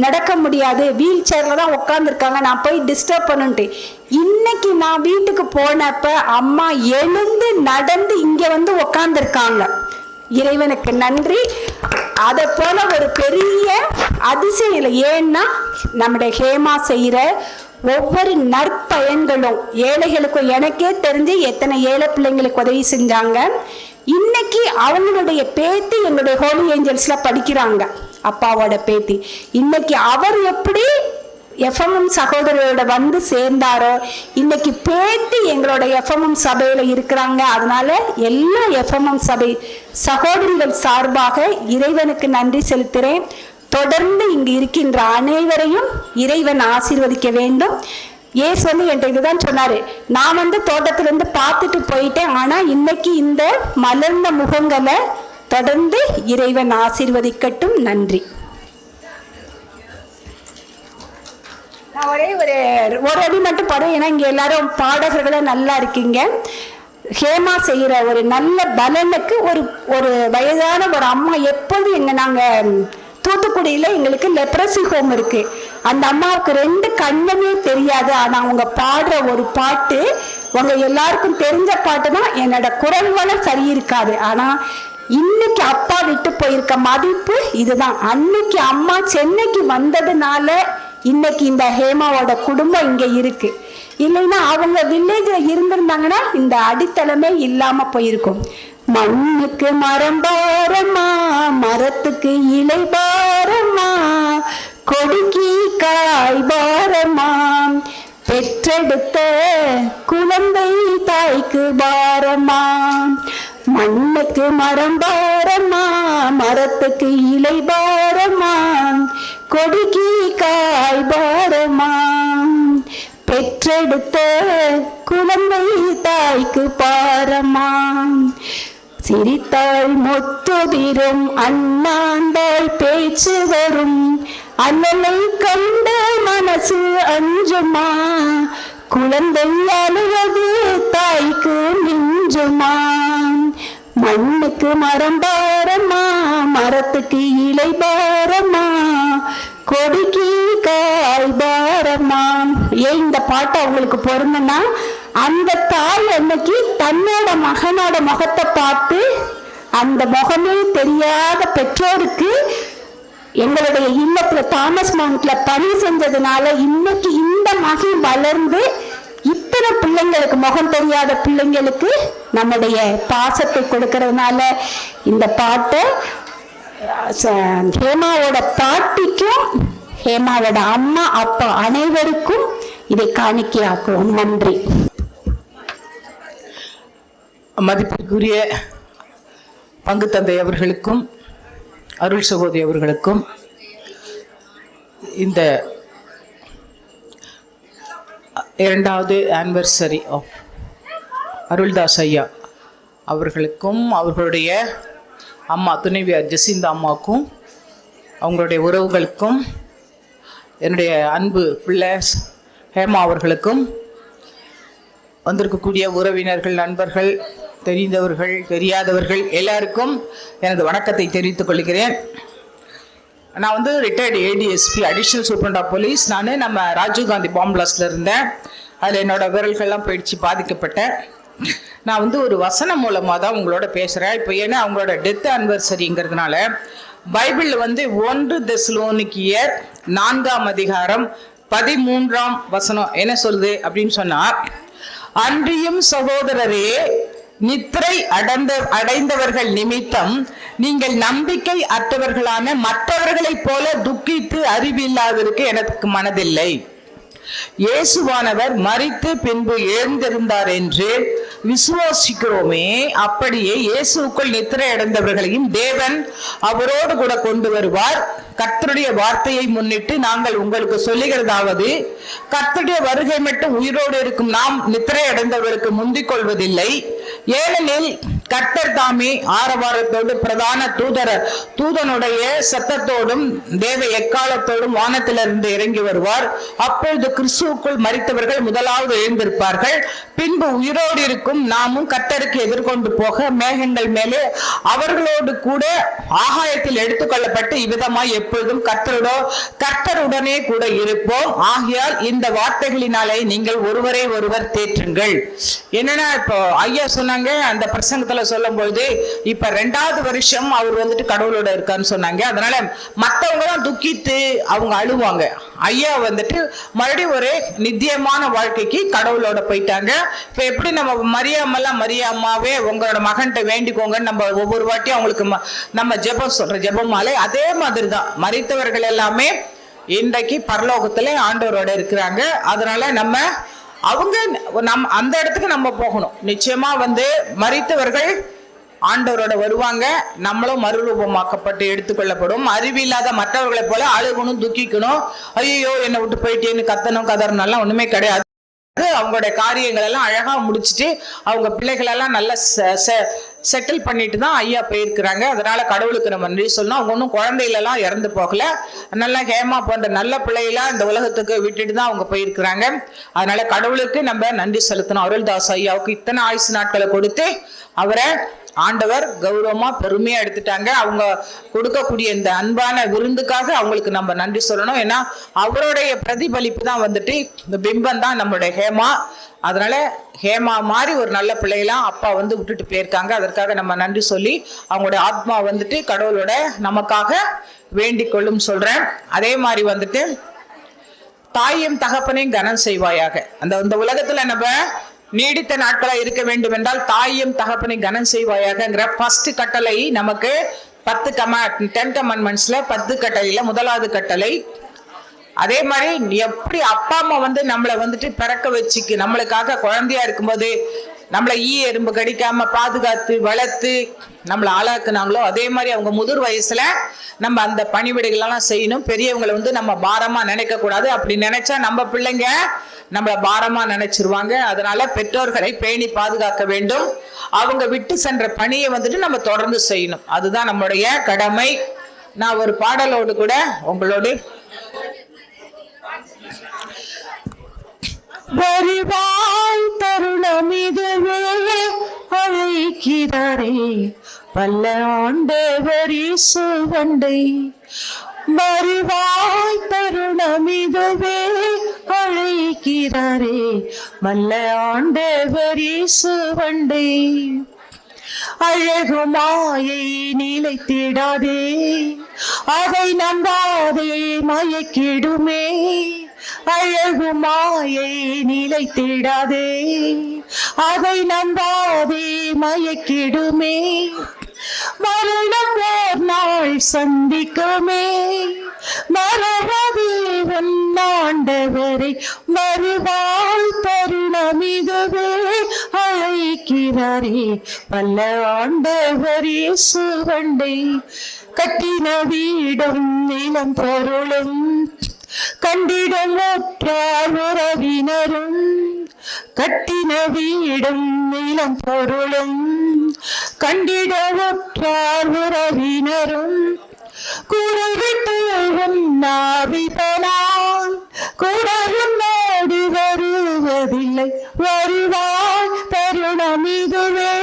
நடக்க முடியாது, வீல் சேர்ல தான் உட்காந்துருக்காங்க, நான் போய் டிஸ்டர்ப் பண்ணுன்ட்டு. இன்னைக்கு நான் வீட்டுக்கு போனப்ப அம்மா எழுந்து நடந்து இங்க உட்காந்துருக்காங்க. இறைவனுக்கு நன்றி. அதை போல ஒரு பெரிய அதிசயம் இல்லை. ஏன்னா நம்முடைய ஹேமா செய்யற ஒவ்வொரு நற்பயன்களும் ஏழைகளுக்கும், எனக்கே தெரிஞ்சு எத்தனை ஏழை பிள்ளைங்களுக்கு உதவி செஞ்சாங்க. இன்னைக்கு அவங்களுடைய பேத்தி எங்களுடைய ஹோலி ஏஞ்சல்ஸ்ல படிக்கிறாங்க, அப்பாவோட பேத்தி. இன்னைக்கு அவர் எப்படி எஃப்எம்எம் சகோதரரோட சேர்ந்தாரோ இன்னைக்கு பேத்தி எங்களோட எஃப்எம்எம் சபையில இருக்கிறாங்க. அதனால எல்லா எஃப்எம்எம் சபை சகோதரிகள் சார்பாக இறைவனுக்கு நன்றி செலுத்துகிறேன். தொடர்ந்து இங்கு இருக்கின்ற அனைவரையும் இறைவன் ஆசீர்வதிக்க வேண்டும். ஏசு என்கிட்ட இதுதான் சொன்னாரு, நான் தோட்டத்திலிருந்து பார்த்துட்டு போயிட்டேன், ஆனா இன்னைக்கு இந்த மலர்ந்த முகங்களை தொடர்ந்து இறைவன் ஆசீர்வதிக்கட்டும். நன்றி. நான் ஒரு அடி மட்டும் பாடுவேன், ஏன்னா இங்க எல்லாரும் பாடகர்களும் நல்லா இருக்கீங்க. ஹேமா செய்யற ஒரு நல்ல பலனுக்கு ஒரு வயதான ஒரு அம்மா எப்போதும் நாங்க தூத்துக்குடியில எங்களுக்கு லெப்ரசி ஹோம் இருக்கு. அந்த அம்மாவுக்கு 2 கண்ணுமே தெரியாது. ஆனா அவங்க பாடுற ஒரு பாட்டு உங்க எல்லாருக்கும் தெரிஞ்ச பாட்டு தான். என்னோட குரல் வளம் சரி இருக்காது, ஆனா இன்னைக்கு அப்பா விட்டு போயிருக்க மதிப்பு இதுதான். அன்னைக்கு அம்மா சென்னைக்கு வந்ததுனால இன்னைக்கு இந்த ஹேமாவோட குடும்பம் இங்க இருக்கு. இல்லைன்னா அவங்க வில்லேஜ்ல இருந்திருந்தாங்கன்னா இந்த அடித்தளமே இல்லாம போயிருக்கும். மண்ணுக்கு மரம் பாரமா, மரத்துக்கு இலை பாரமா, கொடிக்கு காய் பாரமா, பெற்றெடுத்த குழந்தை தாய்க்கு பாரமா, மண்ணுக்கு மரம் பாரம்மா, மரத்துக்கு இலை பாரம்மா, கொடிக்கு காய் பாரம்மா, பெற்றெடுத்த குழந்தை தாய்க்கு பாரம்மா, சிரித்தாள் மொத்துதிரும் அண்ணாண்டாள் பேச்சு வரும், அல்லலை கண்ட மனசு அஞ்சுமா, குழந்தை அழுவது தாய்க்கு மிஞ்சுமா, மண்ணுக்கு மரம் பாரம்மா, மரத்துக்கு இலை பாரம்மா, கொடிக்கு காய் பாரம்மா. ஏன் இந்த பாட்டு அவங்களுக்கு பொருந்துன்னா, அந்த தாய் அன்னைக்கு தன்னோட மகனோட முகத்தை பார்த்து அந்த முகமே தெரியாத பெற்றோருக்கு எங்களுடைய இல்லத்துல தாமஸ் மவுண்ட்ல பணி செஞ்சதுனால இன்னைக்கு இந்த மகன் வளர்ந்து இத்தனை பிள்ளைங்களுக்கு, முகம் தெரியாத பிள்ளைங்களுக்கு நம்முடைய பாசத்தை கொடுக்கறதுனால இந்த பாட்டை ஹேமாவோட பாட்டிக்கும் ஹேமாவோட அம்மா அப்பா அனைவருக்கும் இதை காணிக்கையாக்குவோம். நன்றி. மதிப்பிற்குரிய பங்கு தந்தை அவர்களுக்கும் அருள் சகோதரி அவர்களுக்கும் இந்த 2வது ஆனிவர்சரி ஆஃப் அருள்தாஸ் ஐயா அவர்களுக்கும் அவர்களுடைய அம்மா துணைவியார் ஜெசிந்தா அம்மாவுக்கும் அவங்களுடைய உறவுகளுக்கும் என்னுடைய அன்பு பிள்ளை ஹேமா அவர்களுக்கும் வந்திருக்கக்கூடிய உறவினர்கள், நண்பர்கள், தெரிந்தவர்கள், தெரியாதவர்கள் எல்லாருக்கும் எனது வணக்கத்தை தெரிவித்துக் கொள்கிறேன். நான் வந்து retired ADSP additional superintendent of police. நான் நம்ம ராஜீவ்காந்தி பாம்பு பிளாஸ்டில் இருந்தேன். அதில் என்னோடய விரல்கள்லாம் போயிடுச்சு, பாதிக்கப்பட்டேன். நான் வந்து ஒரு வசனம் மூலமாக தான் உங்களோட பேசுகிறேன். இப்போ ஏன்னா அவங்களோட டெத் ஆனிவர்சரிங்கிறதுனால பைபிளில் வந்து 1 தெசலோனிக்கேயர் 4ஆம் அதிகாரம் 13ஆம் வசனம் என்ன சொல்லுது அப்படின்னு சொன்னால், அன்றியும் சகோதரரே, நித்திரை அடைந்தவர்கள் நிமித்தம் நீங்கள் நம்பிக்கை அற்றவர்களான மற்றவர்களைப் போல துக்கித்து அறிவில்லாததற்கு எனக்கு மனதில்லை. இயேசுவானவர் மரித்து பின்பு எழுந்திருந்தார் என்று விசுவாசிக்கிறோமே, அப்படியே இயேசுக்குள் நித்திரை அடைந்தவர்களையும் தேவன் அவரோடு கூட கொண்டு வருவார். கர்த்தருடைய வார்த்தையை முன்னிட்டு நாங்கள் உங்களுக்கு சொல்லுகிறதாவது, கர்த்தருடைய வருகை மட்டும் உயிரோடு இருக்கும் நாம் நித்திரை அடைந்தவர்களுக்கு முந்திக் கொள்வதில்லை. ஏனெனில் கர்த்தர் தாமே ஆரவாரத்தோடு பிரதான தூதனுடைய சத்தத்தோடும் தேவ எக்காலத்தோடும் வானத்திலிருந்து இறங்கி வருவார். அப்பொழுது கிறிஸ்துவுக்குள் மரித்தவர்கள் முதலாவது எழுந்திருப்பார்கள். பின்பு உயிரோடு இருக்கும் நாமும் கர்த்தருக்கு எதிர்கொண்டு போக மேகங்கள் மேலே அவர்களோடு கூட ஆகாயத்தில் எடுத்துக்கொள்ளப்பட்டு இவ்விதமாய் எப்பொழுதும் கர்த்தருடனே கூட இருப்போம். ஆகையால் இந்த வார்த்தைகளினாலே நீங்கள் ஒருவரை ஒருவர் தேற்றுங்கள். என்னன்னா, இப்போ ஐயா சொன்னாங்க அந்த பிரசங்கத்துல சொல்லும் பொழுது, இப்ப 2வது வருஷம் அவர் வந்துட்டு கடவுளோட இருக்கான்னு சொன்னாங்க. அதனால மற்றவங்க தான் துக்கித்து அவங்க அழுவாங்க. ஐயா வந்துட்டு மறுபடியும் ஒரு நித்தியமான வாழ்க்கைக்கு கடவுளோட போயிட்டாங்க. இப்ப எப்படி நம்ம மரியாமாவே உங்களோட மகன்கிட்ட வேண்டிக்கோங்கன்னு நம்ம ஒவ்வொரு வாட்டியும் அவங்களுக்கு நம்ம ஜெபம் சொல்ற ஜெபமாலை, அதே மாதிரி தான் மரித்தவர்கள் எல்லாமே இன்றைக்கு பரலோகத்துல ஆண்டவரோட இருக்கிறாங்க. அதனால நம்ம அந்த இடத்துக்கு நம்ம போகணும். நிச்சயமா வந்து மரித்தவர்கள் ஆண்டவரோட வருவாங்க. நம்மளும் மறுரூபமாக்கப்பட்டு எடுத்துக்கொள்ளப்படும். அறிவில்லாத மற்றவர்களை போல அழுகணும், துக்கிக்கணும், ஐயோ என்னை விட்டு போயிட்டேன்னு கத்தணும் கதறணும் ஒண்ணுமே கிடையாது. அவங்களுடைய காரியங்கள் எல்லாம் அழகா முடிச்சுட்டு அவங்க பிள்ளைகள் எல்லாம் நல்லா செட்டில் பண்ணிட்டு தான் ஐயா போயிருக்கிறாங்க. அதனால கடவுளுக்கு நம்ம நன்றி சொல்லணும். அவங்க ஒன்றும் குழந்தைகளெல்லாம் இறந்து போகல. நல்லா ஹேமா போன்ற நல்ல பிள்ளைகளா இந்த உலகத்துக்கு விட்டுட்டு தான் அவங்க போயிருக்கிறாங்க. அதனால கடவுளுக்கு நம்ம நன்றி செலுத்தணும். அருள்தாஸ் ஐயாவுக்கு இத்தனை ஆயுசு நாட்களை கொடுத்து அவரை ஆண்டவர் கௌரவமா பெருமையா எடுத்துட்டாங்க. அவங்க கொடுக்கக்கூடிய இந்த அன்பான விருந்துக்காக அவங்களுக்கு நம்ம நன்றி சொல்லணும். ஏன்னா அவருடைய பிரதிபலிப்பு தான் வந்துட்டு இந்த பிம்பம் தான் நம்மளுடைய ஹேமா. அதனால ஹேமா மாதிரி ஒரு நல்ல பிள்ளைகளாம் அப்பா வந்து விட்டுட்டு போயிருக்காங்க. அதற்காக நம்ம நன்றி சொல்லி அவங்களுடைய ஆத்மா வந்துட்டு கடவுளோட நமக்காக வேண்டிக் கொள்ளும் சொல்றேன். அதே மாதிரி வந்துட்டு தாயும் தகப்பனையும் கனம் செய்வாயாக. அந்த உலகத்துல நம்ம நீடித்த நாட்களா இருக்க வேண்டும் என்றால் தாயும் தகப்பனை கனம் செய்வாயாகங்கிற ஃபர்ஸ்ட் கட்டளை நமக்கு 10 கமாண்ட்மெண்ட்ஸ்ல 10 கட்டளையில 1வது கட்டளை. அதே மாதிரி எப்படி அப்பா அம்மா வந்து நம்மளை வந்துட்டு பிறக்க வச்சுக்கு நம்மளுக்காக குழந்தையா இருக்கும்போது நம்மளை எறும்பு கடிக்காம பாதுகாத்து வளர்த்து நம்மளை ஆளாக்குனாங்களோ அதே மாதிரி அவங்க முதிர் வயசுல நம்ம அந்த பணிவிடைகளெல்லாம் செய்யணும். பெரியவங்களை நம்ம பாரமா நினைக்க கூடாது. அப்படி நினைச்சா நம்ம பிள்ளைங்க நம்மளை பாரமா நினைச்சிருவாங்க. அதனால பெற்றோர்களை பேணி பாதுகாக்க வேண்டும். அவங்க விட்டு சென்ற பணியை நம்ம தொடர்ந்து செய்யணும். அதுதான் நம்மளுடைய கடமை. நான் ஒரு பாடலோடு கூட உங்களோடு வருவாய் தருணம் இதுவே அழைக்கிறாரே வல்ல ஆண்டவர் இயேசு வண்டை. வருவாய் தருணம் இதுவே அழைக்கிறாரே வல்ல ஆண்டவர் இயேசு வண்டை. அழகு மாயை நிலைத்திடாதே, அதை நம்பாதே மயக்கிடுமே. அழகு மாயை நிலைத்திடாதே, அதை நம்பாதே மயக்கிடுமே. மரணம் ஓர் நாள் சந்திக்குமே, மறவாதே உன் ஆண்டவரை. வருவாய் தருணம் இதுவே அழைக்கிறாரே வல்ல ஆண்டவர் இயேசு வண்டை. கட்டின வீடும் நிலம் பொருளும் கண்டிடம் ஒற்றார் உறவினரும், கட்டின வீடும் நிலம் பொருளும் கண்டிடம் ஒற்றார் உறவினரும், குறைவிட்டு உன்னாவிதனால் குறையும் நாடு வருவதில்லை. வருவாய் தருணம் இதுவே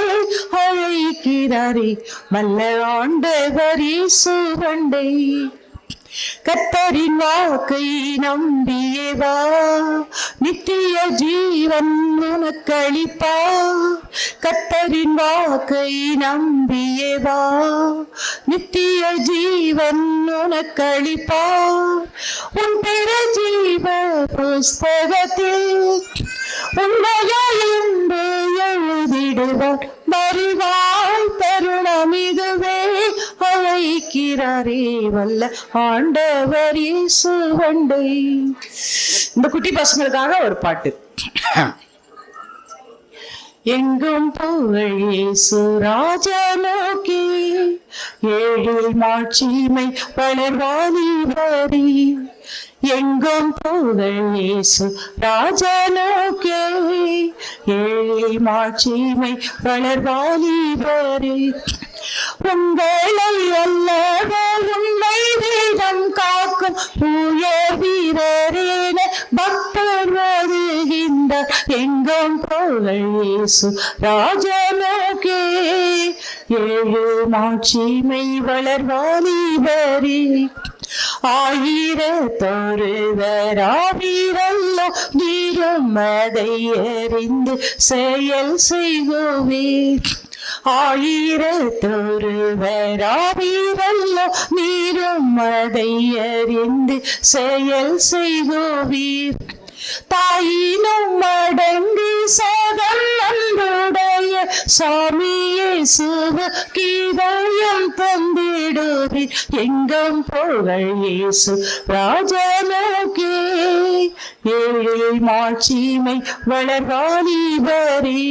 அழைக்கிறாரே வல்ல ஆண்டவர் இயேசு வண்டை. கர்த்தரின் வாக்கை நம்பியே வா, நித்திய ஜீவன் உனக்களிப்பா. கர்த்தரின் வாக்கை நம்பியே வா, நித்திய ஜீவன் உனக்களிப்பா. உன் பிற ஜீவ புஸ்தகத்தில் உன்னையெழுந்து எழுதிடுவார். வருவாய் தருணம் இதுவே அழைக்கிறாரே வல்ல ஆண்டவர் இயேசு வண்டை. இந்த குட்டி பசங்களுக்காக ஒரு பாட்டு. எங்கும் புகழ் இயேசு ராஜனோக்கி, ஏழில் மாட்சிமை வளர்வாலிபரி. எங்கும் புகழ் இயேசு ராஜனோக்கி, ஏழில் மாட்சிமை வளர்வாலிபரி. உங்களை அல்லவர் உன்னை வேதம் காக்கும் உயர் வீரரேன பக்தர் வருகின்றார். எங்கும் புகழ் இயேசு ராஜனோக்கே, ஏழு மாட்சிமை வளர்வாலிபரி. ஆயிரத்தொருவராவீரல்ல நீரும் அதை அறிந்து செயல் செய்குவீர். ஆயிரத்தொருவராவீரல்ல நீரும் அதை அறிந்து செயல் செய்குவீர். தாயினும் அடங்கி சதம் நன்றுடைய சாமியே சுவ கீதயம் தந்திடுவீர். எங்கும் புகழ் இயேசு ராஜனோக்கே, ஏழு மாட்சிமை வளர்வாலிபரி.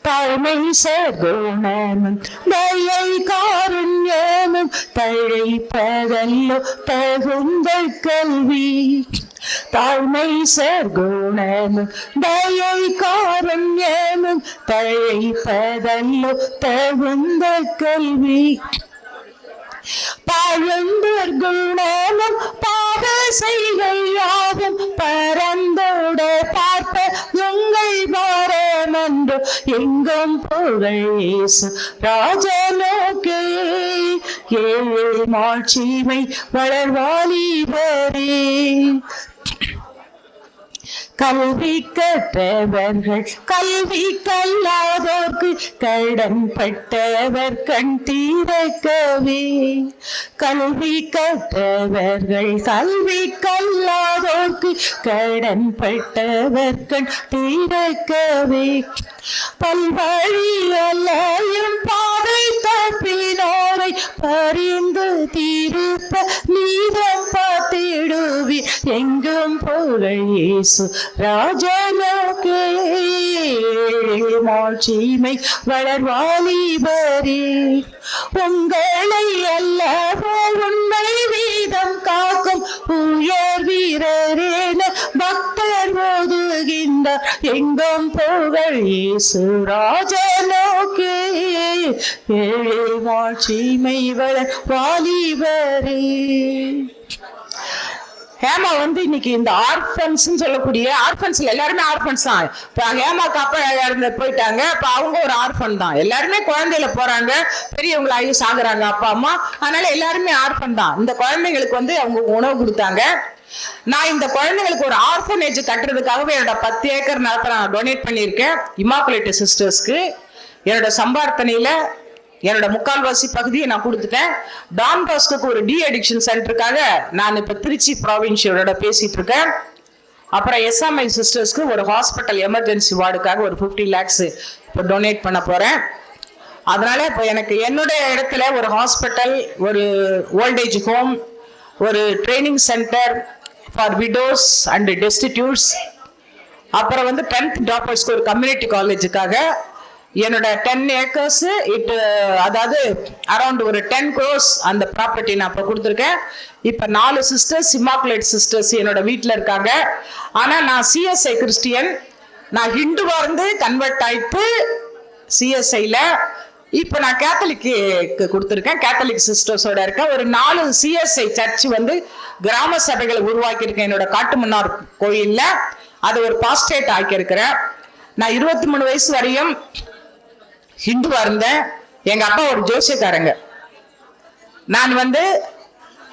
தாழ்மை சகுணமும் தயை காருண்யமும் தழைப்பதல்லோ தகுந்த கல்வி. தாழ்மை சகுணமும் தயை காருண்யமும் தழைப்பதல்லோ தகுந்த கல்வி. பாழுந்தர் குணமும் பாவ செய்கையாகும் பரந்தோட பார்ப்ப உங்கள் பாரமன்றோ. எங்கும் புகழ் இயேசு ராஜனோக்கே, ஏழு மாட்சிமை வளர்வாலிபரி. கல்வி கற்றவர்கள் கல்வி கல்லாதோர்க்கு கடன் பட்டவர் கண் தீரக்கவே. கல்வி கற்றவர்கள் கல்வி கல்லாதோர்க்கு கடன் பட்டவர் கண் தீரக்கவே. பல்வழி அலையும் பாதை தப்பினோரை பரிந்து தீர்ப்ப நீரம் பார்த்திடுவி. எங்கும் புகழ் இயேசு ராஜனோக்கே, மாட்சிமை வளர்வாலிபரே உங்களை அல்லவோ உண்மை வீதம் காக்கும் உயர் வீரரேன பக்தர் ஓதுகின்றார் எங்கும் புகழ் இயேசு ராஜனுக்கு ஏழை மாட்சிமை வளர்வாலிபரே. ஹேமா வந்து இன்னைக்கு இந்த ஆர்ஃபன்ஸ் சொல்லக்கூடிய ஆர்ஃபன்ஸ்ல எல்லாருமே ஆர்ஃபன்ஸ் தான். இப்போ ஹேமாக்கு அப்பா இறந்து போயிட்டாங்க, இப்போ அவங்க ஒரு ஆர்ஃபன் தான். எல்லாருமே குழந்தையில போறாங்க, பெரியவங்களாகி சாகுறாங்க அப்பா அம்மா, அதனால எல்லாருமே ஆர்ஃபன் தான். இந்த குழந்தைங்களுக்கு வந்து அவங்க உணவு கொடுத்தாங்க. நான் இந்த குழந்தைங்களுக்கு ஒரு ஆர்ஃபனேஜ் கட்டுறதுக்காகவே என்னோட 10 ஏக்கர் நிலத்தை நான் டொனேட் பண்ணியிருக்கேன் இமாக்குலேட் சிஸ்டர்ஸ்க்கு. என்னோட சம்பார்த்தனையில என்னோட முக்கால்வாசி பகுதியை நான் கொடுத்துட்டேன். டான் பாஸ்கோக்கு ஒரு டி அடிக்ஷன் சென்டருக்காக நான் இப்போ திருச்சி ப்ராவின்ஷியலோட பேசிட்டு இருக்கேன். அப்புறம் எஸ்எம்ஐ சிஸ்டர்ஸ்க்கு ஒரு ஹாஸ்பிட்டல் எமர்ஜென்சி வார்டுக்காக ஒரு 50 lakhs இப்போ டொனேட் பண்ண போகிறேன். அதனால இப்போ எனக்கு என்னுடைய இடத்துல ஒரு ஹாஸ்பிட்டல், ஒரு ஓல்டேஜ் ஹோம், ஒரு training centre for widows and destitutes, அப்புறம் வந்து 10th டாப்பர்ஸ்க்கு ஒரு கம்யூனிட்டி காலேஜுக்காக என்னோட 10 acres அதாவது அரௌண்ட் ஒரு 10 crores அந்த ப்ராப்பர்ட்டி நான் இப்போ கொடுத்துருக்கேன். இப்போ 4 சிஸ்டர்ஸ் இமாக்குலேட் சிஸ்டர்ஸ் என்னோட வீட்டில் இருக்காங்க. ஆனால் நான் சிஎஸ்ஐ கிறிஸ்டியன், நான் ஹிந்துவாக இருந்து கன்வெர்ட் ஆயிட்டு சிஎஸ்ஐயில் இப்போ நான் கேத்தலிக்கு கொடுத்துருக்கேன். கேத்தலிக் சிஸ்டர்ஸோட இருக்கேன். ஒரு 4 சிஎஸ்ஐ சர்ச் வந்து கிராம சபைகளை உருவாக்கியிருக்கேன் என்னோட காட்டுமன்னார் கோயிலில். அதை ஒரு பாஸ்டேட் ஆக்கியிருக்கிறேன். நான் 23 வயசு வரையும் ஹிந்துவா இருந்தேன். எங்க அப்பா ஒரு ஜோசியக்காரங்க. நான் வந்து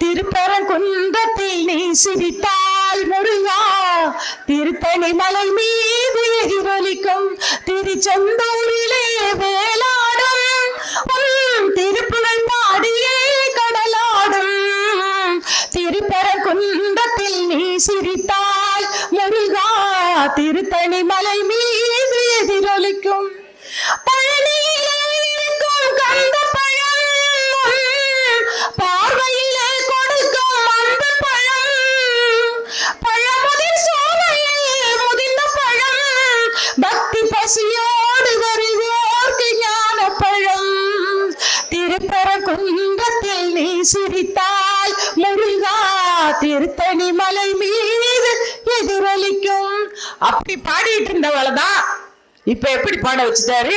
திருப்பரங்குன்றத்தில் நீ சிரித்தால் முருகா, திருத்தணி மலை மீது எதிரொலிக்கும் திருச்செந்தூரிலே வேளாடும், திருப்புகழ் பாடியே கடலாடும். திருப்பரங்குன்றத்தில் நீ சிரித்தால் முருகா, திருத்தணி மலை மீது எதிரொலிக்கும். பழனியிலே இருக்கும் கந்த பழம், பார்வையிலே கொடுக்கும் அந்த பழம், பழமுதிர் சோலையில் முதிர்ந்த பழம், பக்தி பசியோடு வருவோர்க்கு ஞான பழம். திருப்பரங்குன்றத்தில் நீ சிரித்தால் முருகா, திருத்தணி மலை மீது எதிரொலிக்கும். அப்படி பாடிட்டு இருந்தவளதான் இப்ப எப்படி பாட வச்சுட்டாரு.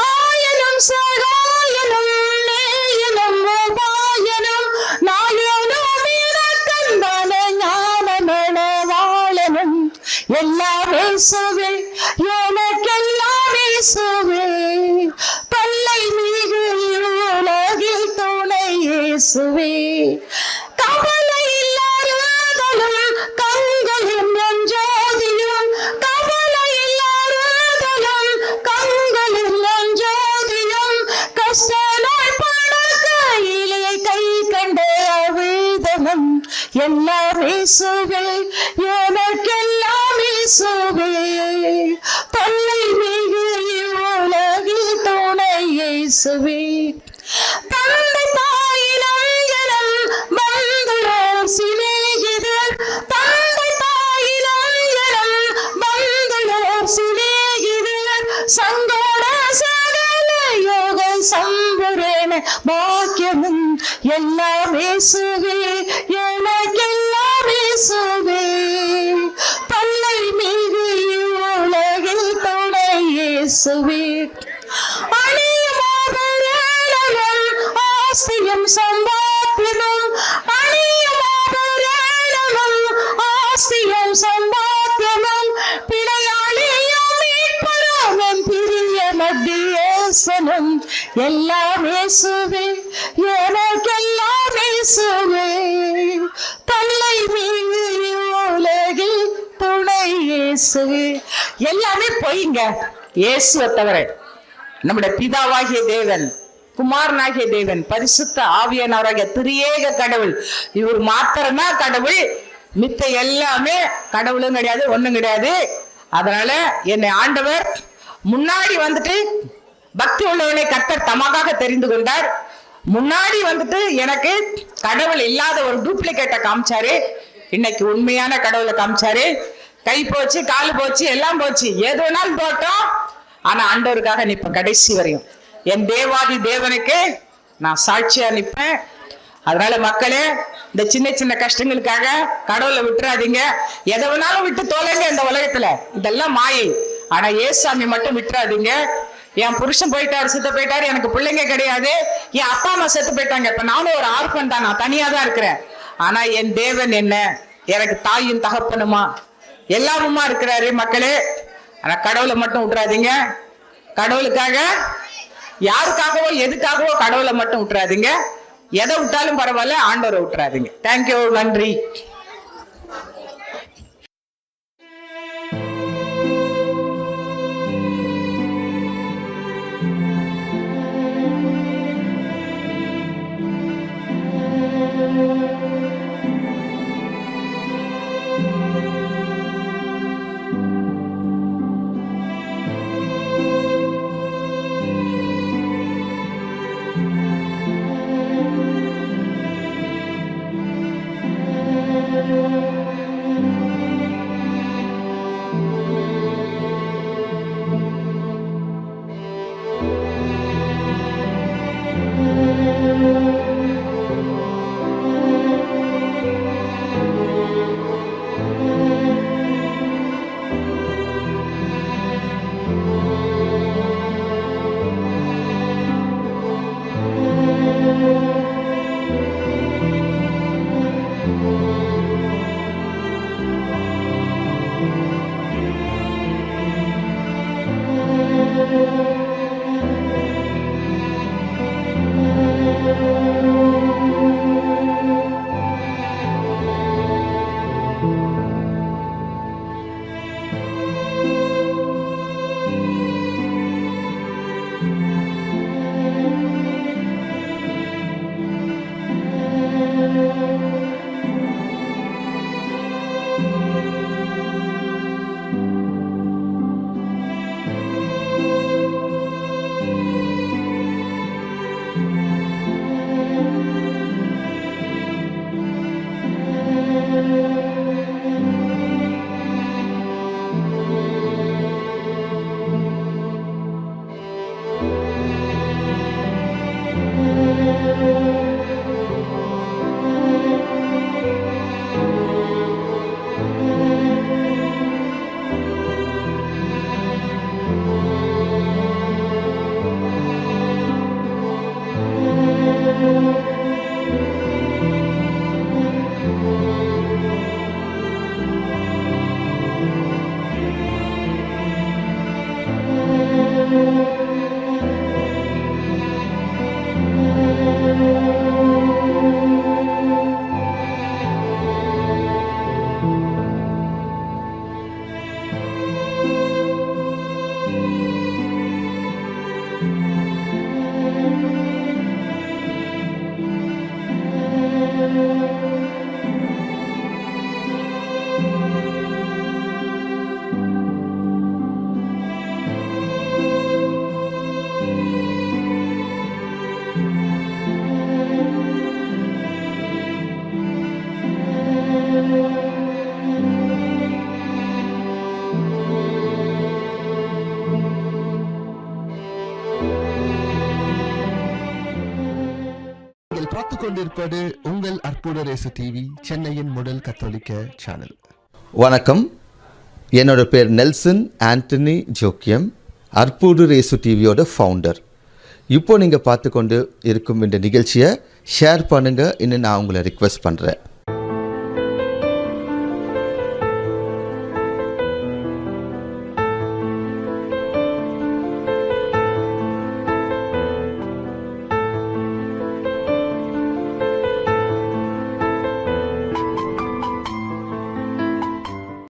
ஆயனும் சகாயனும் நேயனும் உபாயனும் நாயனும் இலக்கந்தான ஞானமணவாளனும் எல்லாம் இயேசுவே, எனக்கெல்லாம் இயேசுவே, தொல்லை மிகு உலகில் துணை இயேசுவே. கவலை இல்லாதலும் கண்களின் நெஞ்சோதியும், கவலை இல்லாதலும் கண்களின் நெஞ்சோதியும், கஷ்ட நாள் படுக்கையிலே கை கண்ட அவிதமும் எல்லாம் இயேசுவே, எனக்கெல்லாம் இயேசுவே, தொல்லை மிகு உலகில் துணை இயேசுவே. தந்தை தாயினம் எனம் வந்துள்ளோர் சிநேகிதர், தந்தை தாயினம் எனம் வந்துள்ளோர் சிநேகிதர், சங்கோட சகல யோக சம்புரேன பாக்கியமும் எல்லாம் இயேசுவே, எனக்கெல்லாம் இயேசுவே, தொல்லை மிகு உலகில் துணை இயேசுவே. ஆஸ்தியும் சம்பாத்தியமும், அணியும் ஆபரணமும் ஆஸ்தியும் சம்பாத்தியமும், பிழையாளியும் மீட்பரும் பிரிய மத்தியேசனும் எல்லாம் இயேசுவே, எனக்கெல்லாம் இயேசுவே, தொல்லை மிகு உலகில் துணை இயேசுவே. எல்லாமே பொய்ங்க. இயேசுவை தவிர நம்முடைய பிதாவாகிய தேவன், குமாரனாகிய தேவன், பரிசுத்த ஆவியானவராகிய திரியேக கடவுள், இவர் மாத்திரம்தான் கடவுள். மித்த எல்லாமே கடவுளும் கிடையாது, ஒண்ணும் கிடையாது. அதனால என்னை ஆண்டவர் முன்னாடி வந்துட்டு பக்தி உள்ளவனை கர்த்தர் தமக்காக தெரிந்து கொண்டார். முன்னாடி வந்துட்டு எனக்கு கடவுள் இல்லாத ஒரு டூப்ளிகேட்டை காமிச்சாரு. இன்னைக்கு உண்மையான கடவுளை காமிச்சாரு. கை போச்சு, கால் போச்சு, எல்லாம் போச்சு, எது வேணாலும் போட்டோம். ஆனா ஆண்டவருக்காக நிற்பேன் கடைசி வரையும். என் தேவாதி தேவனுக்கு நான் சாட்சியா நிற்பேன். அதனால மக்களே, இந்த சின்ன சின்ன கஷ்டங்களுக்காக கடவுளை விட்டுறாதீங்க. எதை வேணாலும் விட்டு தோலைங்க இந்த உலகத்துல, இதெல்லாம் மாயை. ஆனா ஏசாமி மட்டும் விட்டுறாதீங்க. என் புருஷன் போயிட்டாரு, செத்து போயிட்டாரு, எனக்கு பிள்ளைங்க கிடையாது, என் அப்பா அம்மா செத்து போயிட்டாங்க, இப்ப நானும் ஒரு ஆர்ஃபன் தான், நான் தனியா தான் இருக்கிறேன். ஆனா என் தேவன் என்ன, எனக்கு தாயும் தகப்பனுமா எல்லாருமா இருக்கிறாரு மக்களே. ஆனா கடவுளை மட்டும் விட்டுறாதீங்க. கடவுளுக்காக, யாருக்காகவோ எதுக்காகவோ கடவுளை மட்டும் விட்டுறாதீங்க. எதை விட்டாலும் பரவாயில்ல, ஆண்டவரை விட்டுறாதீங்க. தேங்க்யூ, நன்றி. பார்த்துக் கொண்டிருப்பது உங்கள் அற்புத ரேசு டிவி, சென்னையின் முதல் கத்தோலிக்க சேனல். வணக்கம், என்னோட பேர் நெல்சன் ஆண்டனி ஜோக்கியம், அற்புத ரேசு டிவியோட ஃபவுண்டர். இப்போ நீங்கள் பார்த்து கொண்டு இருக்கும் இந்த நிகழ்ச்சியை ஷேர் பண்ணுங்கள், இன்னும் நான் உங்களை ரிக்வெஸ்ட் பண்ணுறேன்.